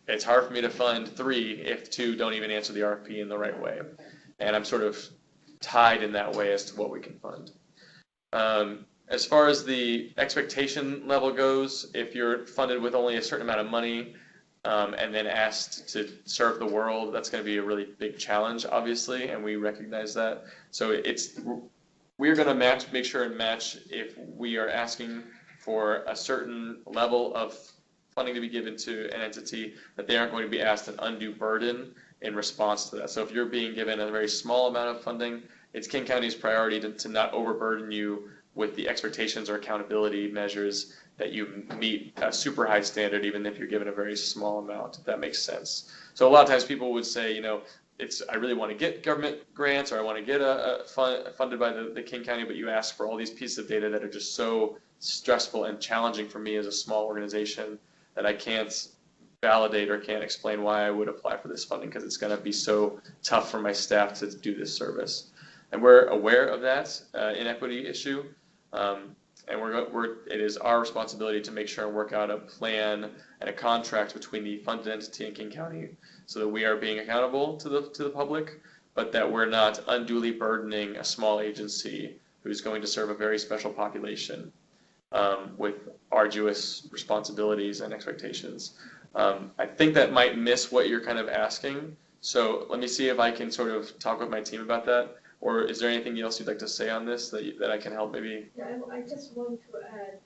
it's hard for me to fund 3 if 2 don't even answer the RFP in the right way. And I'm sort of tied in that way as to what we can fund. As far as the expectation level goes, if you're funded with only a certain amount of money and then asked to serve the world, that's going to be a really big challenge, obviously, and we recognize that. So we're going to make sure and match if we are asking for a certain level of funding to be given to an entity, that they aren't going to be asked an undue burden in response to that. So if you're being given a very small amount of funding, it's King County's priority to not overburden you with the expectations or accountability measures that you meet a super high standard, even if you're given a very small amount, if that makes sense. So a lot of times people would say, I really want to get government grants, or I want to get funded by the King County, but you ask for all these pieces of data that are just so stressful and challenging for me as a small organization that I can't validate or can't explain why I would apply for this funding, because it's going to be so tough for my staff to do this service. And we're aware of that inequity issue. And it is our responsibility to make sure and work out a plan and a contract between the funded entity and King County, so that we are being accountable to the public, but that we're not unduly burdening a small agency who's going to serve a very special population with arduous responsibilities and expectations. I think that might miss what you're kind of asking. So let me see if I can sort of talk with my team about that. Or is there anything else you'd like to say on this that I can help maybe? Yeah, I just want to add,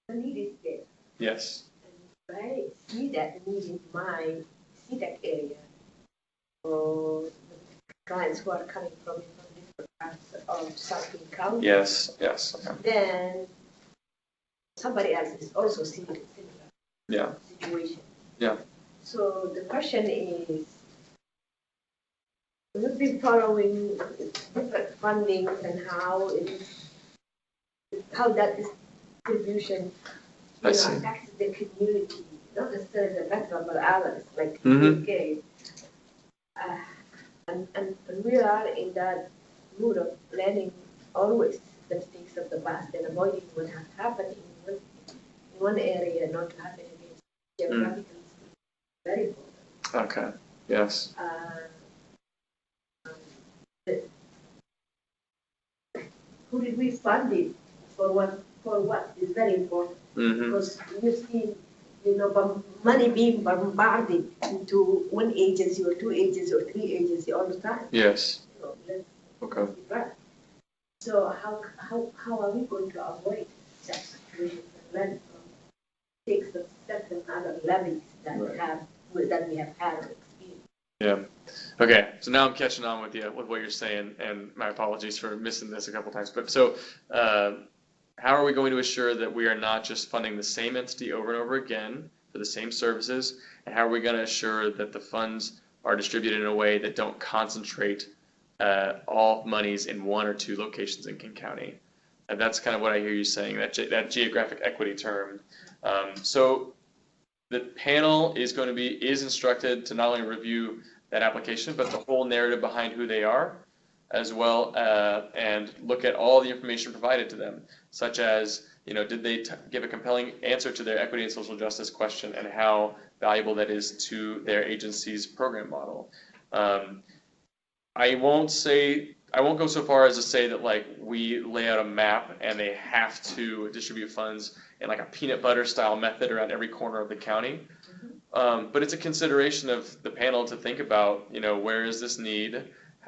the need is there. Yes. And I see that need in my CDEC area, or the clients who are coming from different parts of South King County. Yes, yes. Okay. Then somebody else is also seeing a similar situation. Yeah. So the question is, we've been following different fundings and how that distribution, affects the community, not necessarily the veteran, but others, like UK. And we are in that mood of learning always the mistakes of the past and avoiding what has happened in one area not to happen again. Geographically, very important. Okay. Yes. Who did we fund it for? What is very important, because you've seen, money being bombarded into one agency or two agencies or three agencies all the time. Yes. Okay. So how are we going to avoid such situations and learn from mistakes of certain other levies that we have had or experienced? Yeah. Okay. So now I'm catching on with you with what you're saying, and my apologies for missing this a couple times. But so, how are we going to assure that we are not just funding the same entity over and over again for the same services? And how are we going to assure that the funds are distributed in a way that don't concentrate all monies in one or two locations in King County? And that's kind of what I hear you saying, that geographic equity term. So the panel is instructed to not only review that application, but the whole narrative behind who they are, as well, and look at all the information provided to them, such as, did they give a compelling answer to their equity and social justice question, and how valuable that is to their agency's program model. I won't go so far as to say that we lay out a map and they have to distribute funds in a peanut butter style method around every corner of the county. But it's a consideration of the panel to think about, where is this need?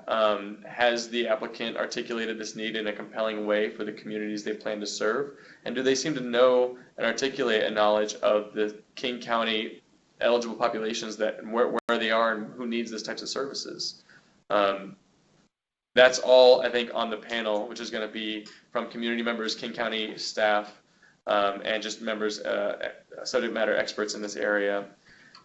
Has the applicant articulated this need in a compelling way for the communities they plan to serve? And do they seem to know and articulate a knowledge of the King County eligible populations where they are and who needs these types of services? That's all, I think, on the panel, which is going to be from community members, King County staff, and just members, subject matter experts in this area.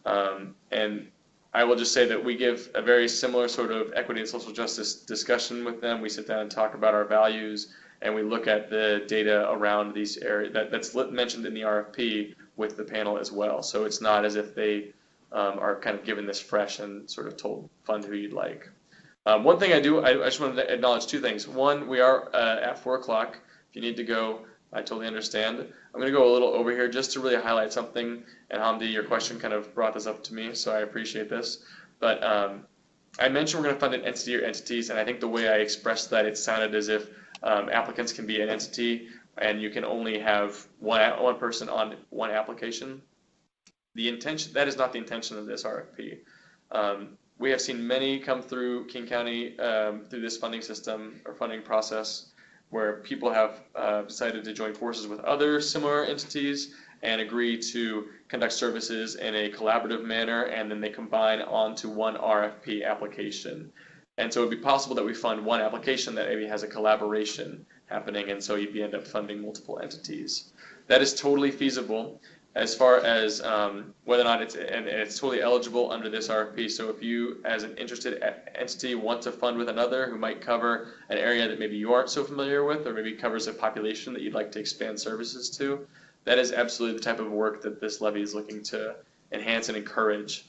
And I will just say that we give a very similar sort of equity and social justice discussion with them. We sit down and talk about our values, and we look at the data around these areas that's mentioned in the RFP with the panel as well. So it's not as if they are kind of given this fresh and sort of told, fund who you'd like. One thing I just wanted to acknowledge two things. One, we are at 4 o'clock. If you need to go, I totally understand. I'm going to go a little over here just to really highlight something. And Hamdi, your question kind of brought this up to me, so I appreciate this. But I mentioned we're going to fund an entity or entities, and I think the way I expressed that, it sounded as if applicants can be an entity, and you can only have one person on one application. That is not the intention of this RFP. We have seen many come through King County through this funding system or funding process where people have decided to join forces with other similar entities and agree to conduct services in a collaborative manner, and then they combine onto one RFP application. And so it would be possible that we fund one application that maybe has a collaboration happening, and so you'd end up funding multiple entities. That is totally feasible. As far as whether or not it's totally eligible under this RFP. So if you, as an interested entity, want to fund with another who might cover an area that maybe you aren't so familiar with, or maybe covers a population that you'd like to expand services to, that is absolutely the type of work that this levy is looking to enhance and encourage.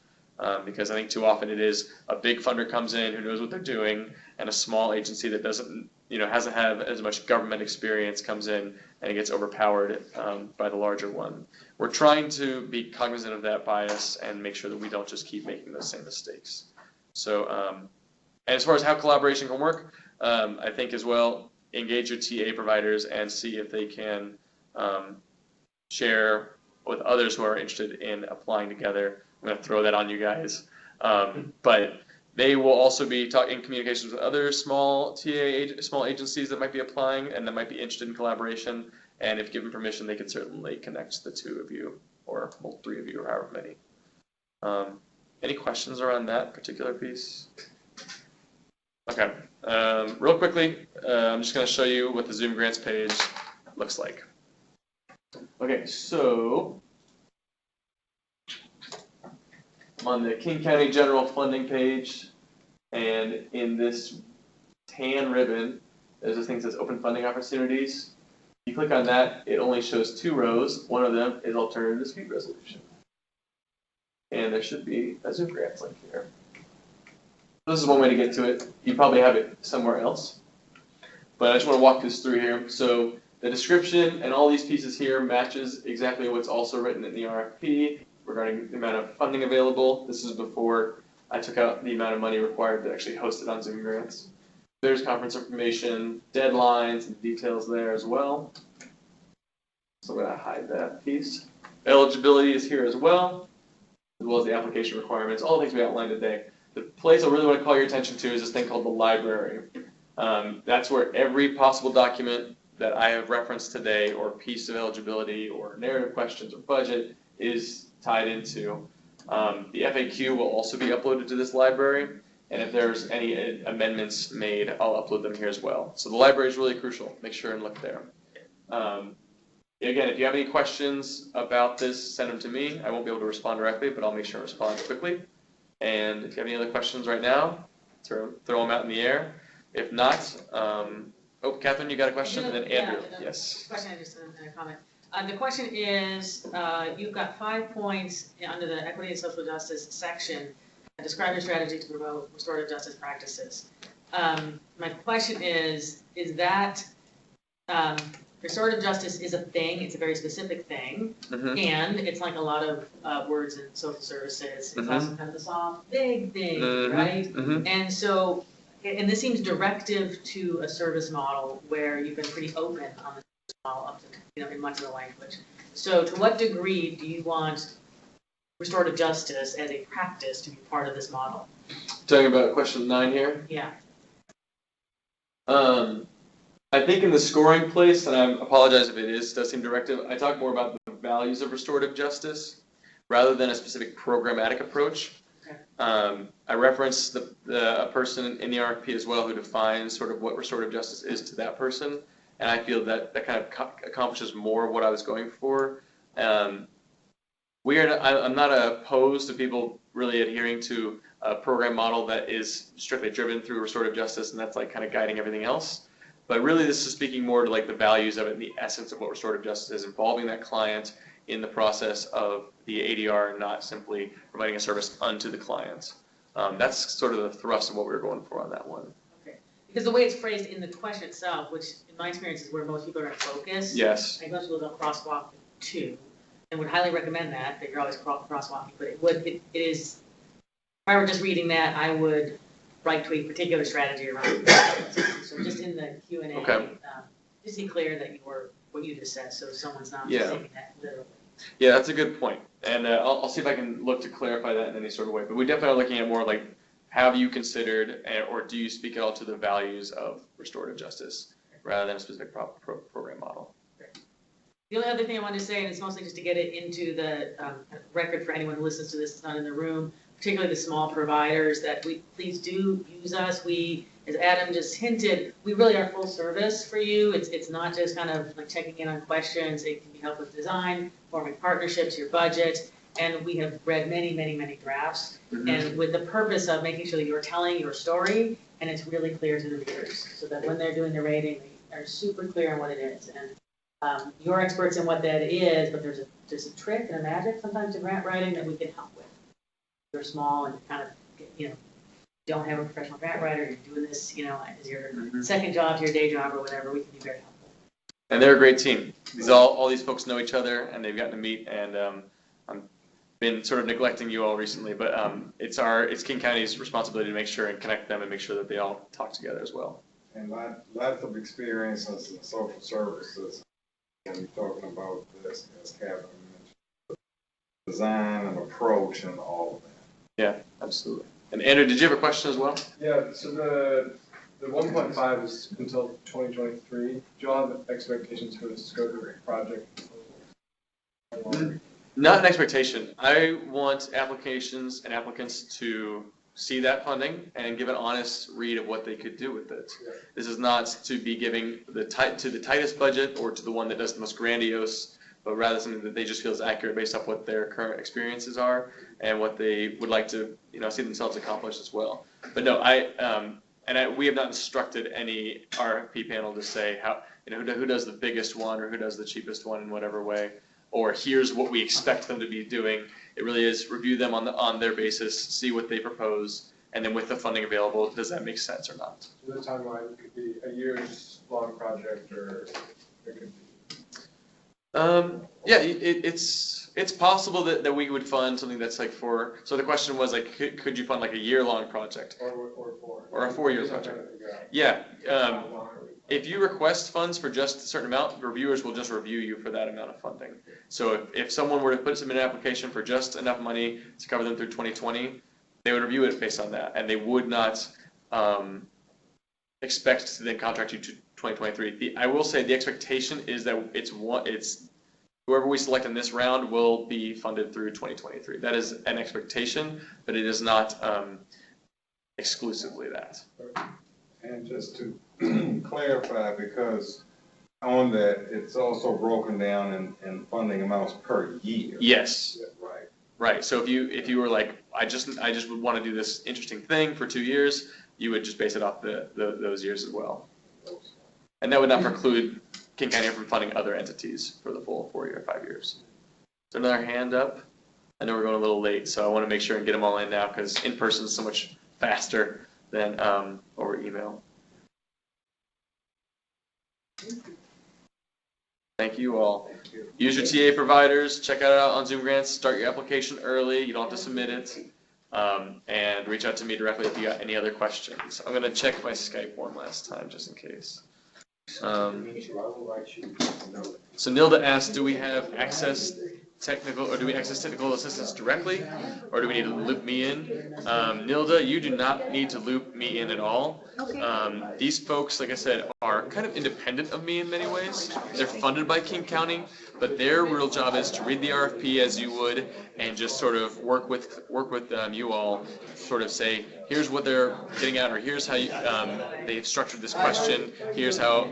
Because I think too often it is a big funder comes in who knows what they're doing, and a small agency that doesn't, hasn't had as much government experience comes in and it gets overpowered by the larger one. We're trying to be cognizant of that bias and make sure that we don't just keep making those same mistakes. So, and as far as how collaboration can work, I think as well, engage your TA providers and see if they can share with others who are interested in applying together. I'm going to throw that on you guys. But they will also be in communications with other small agencies that might be applying and that might be interested in collaboration. And if given permission, they can certainly connect the two of you or three of you or however many. Any questions around that particular piece? Okay. Real quickly, I'm just going to show you what the Zoom Grants page looks like. Okay, so I'm on the King County General Funding page. And in this tan ribbon, there's this thing that says Open Funding Opportunities. You click on that, it only shows 2 rows. One of them is Alternative Dispute Resolution. And there should be a ZOOMGRANTS link here. This is one way to get to it. You probably have it somewhere else. But I just want to walk this through here. So the description and all these pieces here matches exactly what's also written in the RFP regarding the amount of funding available. This is before I took out the amount of money required to actually host it on ZOOMGRANTS. There's conference information, deadlines, and details there as well. So I'm going to hide that piece. Eligibility is here as well as the application requirements, all the things we outlined today. The place I really want to call your attention to is this thing called the library. That's where every possible document that I have referenced today, or piece of eligibility, or narrative questions, or budget, is tied into. The FAQ will also be uploaded to this library, and if there's any amendments made, I'll upload them here as well. So the library is really crucial. Make sure and look there. Again, if you have any questions about this, send them to me. I won't be able to respond directly, but I'll make sure to respond quickly. And if you have any other questions right now, throw them out in the air. If not, Catherine, you got a question? And then Andrew, yes. Question, just a comment. The question is, you've got 5 points under the Equity and Social Justice section. Describe your strategy to promote restorative justice practices. My question is that restorative justice is a thing, it's a very specific thing, and it's like a lot of words in social services. It's also kind of the soft, big thing, right? And so, and this seems directive to a service model where you've been pretty open on the service model up to, in much of the language. So to what degree do you want restorative justice as a practice to be part of this model? Talking about question 9 here? Yeah. I think in the scoring place, and I apologize if it does seem directive, I talk more about the values of restorative justice rather than a specific programmatic approach. Okay. I referenced a person in the RFP as well who defines sort of what restorative justice is to that person, and I feel that kind of accomplishes more of what I was going for. I'm not opposed to people really adhering to a program model that is strictly driven through restorative justice, and that's like kind of guiding everything else. But really, this is speaking more to like the values of it and the essence of what restorative justice is, involving that client in the process of the ADR and not simply providing a service unto the client. That's sort of the thrust of what we were going for on that one. Okay. Because the way it's phrased in the question itself, which in my experience is where most people are going to focus. Yes. I think most people don't crosswalk too, and would highly recommend that you're always crosswalking. But it is, if I were just reading that, I would write to a particular strategy around it. So just in the Q&A, okay. Just be clear that what you just said, so someone's not taking that literally. Yeah, that's a good point. And I'll see if I can look to clarify that in any sort of way. But we definitely are looking at more like, have you considered, or do you speak at all to the values of restorative justice rather than a specific program model? The only other thing I wanted to say, and it's mostly just to get it into the record for anyone who listens to this, it's not in the room, particularly the small providers, that please do use us. We, as Adam just hinted, we really are full service for you. It's not just kind of like checking in on questions. It can be help with design, forming partnerships, your budget, and we have read many, many, many drafts, and with the purpose of making sure that you're telling your story, and it's really clear to the readers, so that when they're doing the rating, they are super clear on what it is. And you're experts in what that is, but there's a trick and a magic sometimes to grant writing that we can help with. You're small and kind of, don't have a professional grant writer, you're doing this, as your second job to your day job or whatever, we can be very helpful. And they're a great team. All these folks know each other, and they've gotten to meet, and I've been sort of neglecting you all recently, but it's King County's responsibility to make sure and connect them and make sure that they all talk together as well. And lots of experiences in social services. And you're talking about this, as Catherine mentioned, design and approach and all of that. Yeah, absolutely. And Andrew, did you have a question as well? Yeah, so the 1.5 is until 2023. Do you all have expectations for the scope of the project? Not an expectation. I want applications and applicants to see that funding and give an honest read of what they could do with it. This is not to be giving to the tightest budget or to the one that does the most grandiose but rather something that they just feel is accurate based off what their current experiences are and what they would like to, see themselves accomplish as well. But no, we have not instructed any RFP panel to say how, who does the biggest one or who does the cheapest one in whatever way, or here's what we expect them to be doing. It really is review them on their basis, see what they propose, and then with the funding available, does that make sense or not? So the timeline could be a year's long project, or it could be. Yeah, it's possible that we would fund something that's like so the question was like, could you fund like a year-long project? Or a 4-year project. Yeah. If you request funds for just a certain amount, reviewers will just review you for that amount of funding. So if someone were to put submit an application for just enough money to cover them through 2020, they would review it based on that, and they would not expect to then contract you to 2023. I will say the expectation is that it's whoever we select in this round will be funded through 2023. That is an expectation, but it is not exclusively that. And just to clarify, because on that, it's also broken down in funding amounts per year. Yes. Right. Right. So if you were like, I just would want to do this interesting thing for 2 years, you would just base it off those years as well. And that would not preclude King County from funding other entities for the full 4 year, 5 years. Is there another hand up? I know we're going a little late, so I want to make sure and get them all in now because in person is so much faster than over email. Thank you all. Use your TA providers. Check it out on ZoomGrants. Start your application early. You don't have to submit it. And reach out to me directly if you got any other questions. I'm going to check my Skype one last time just in case. So Nilda asked, do we have access technical assistance directly, or do we need to loop me in? Nilda, you do not need to loop me in at all. Okay. These folks, like I said, are kind of independent of me in many ways. They're funded by King County, but their real job is to read the RFP as you would and just sort of work with you all, sort of say, here's what they're getting at, or here's how they've structured this question, here's how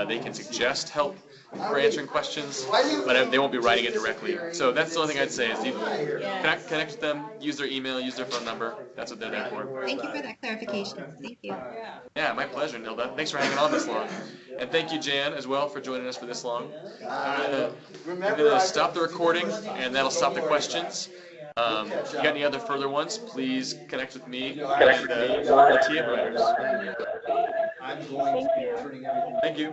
they can suggest help for answering questions, but they won't be writing it directly. So that's the only thing I'd say is connect with them, use their email, use their phone number. That's what they're there for. Thank you for that clarification. Thank you. Yeah, my pleasure, Nilda. Thanks for hanging on this long. And thank you, Jan, as well, for joining us for this long. I'm gonna stop the recording, and that'll stop the questions. If you got any other further ones, please connect with me and the TA providers. I'm going to be turning everything. Thank you.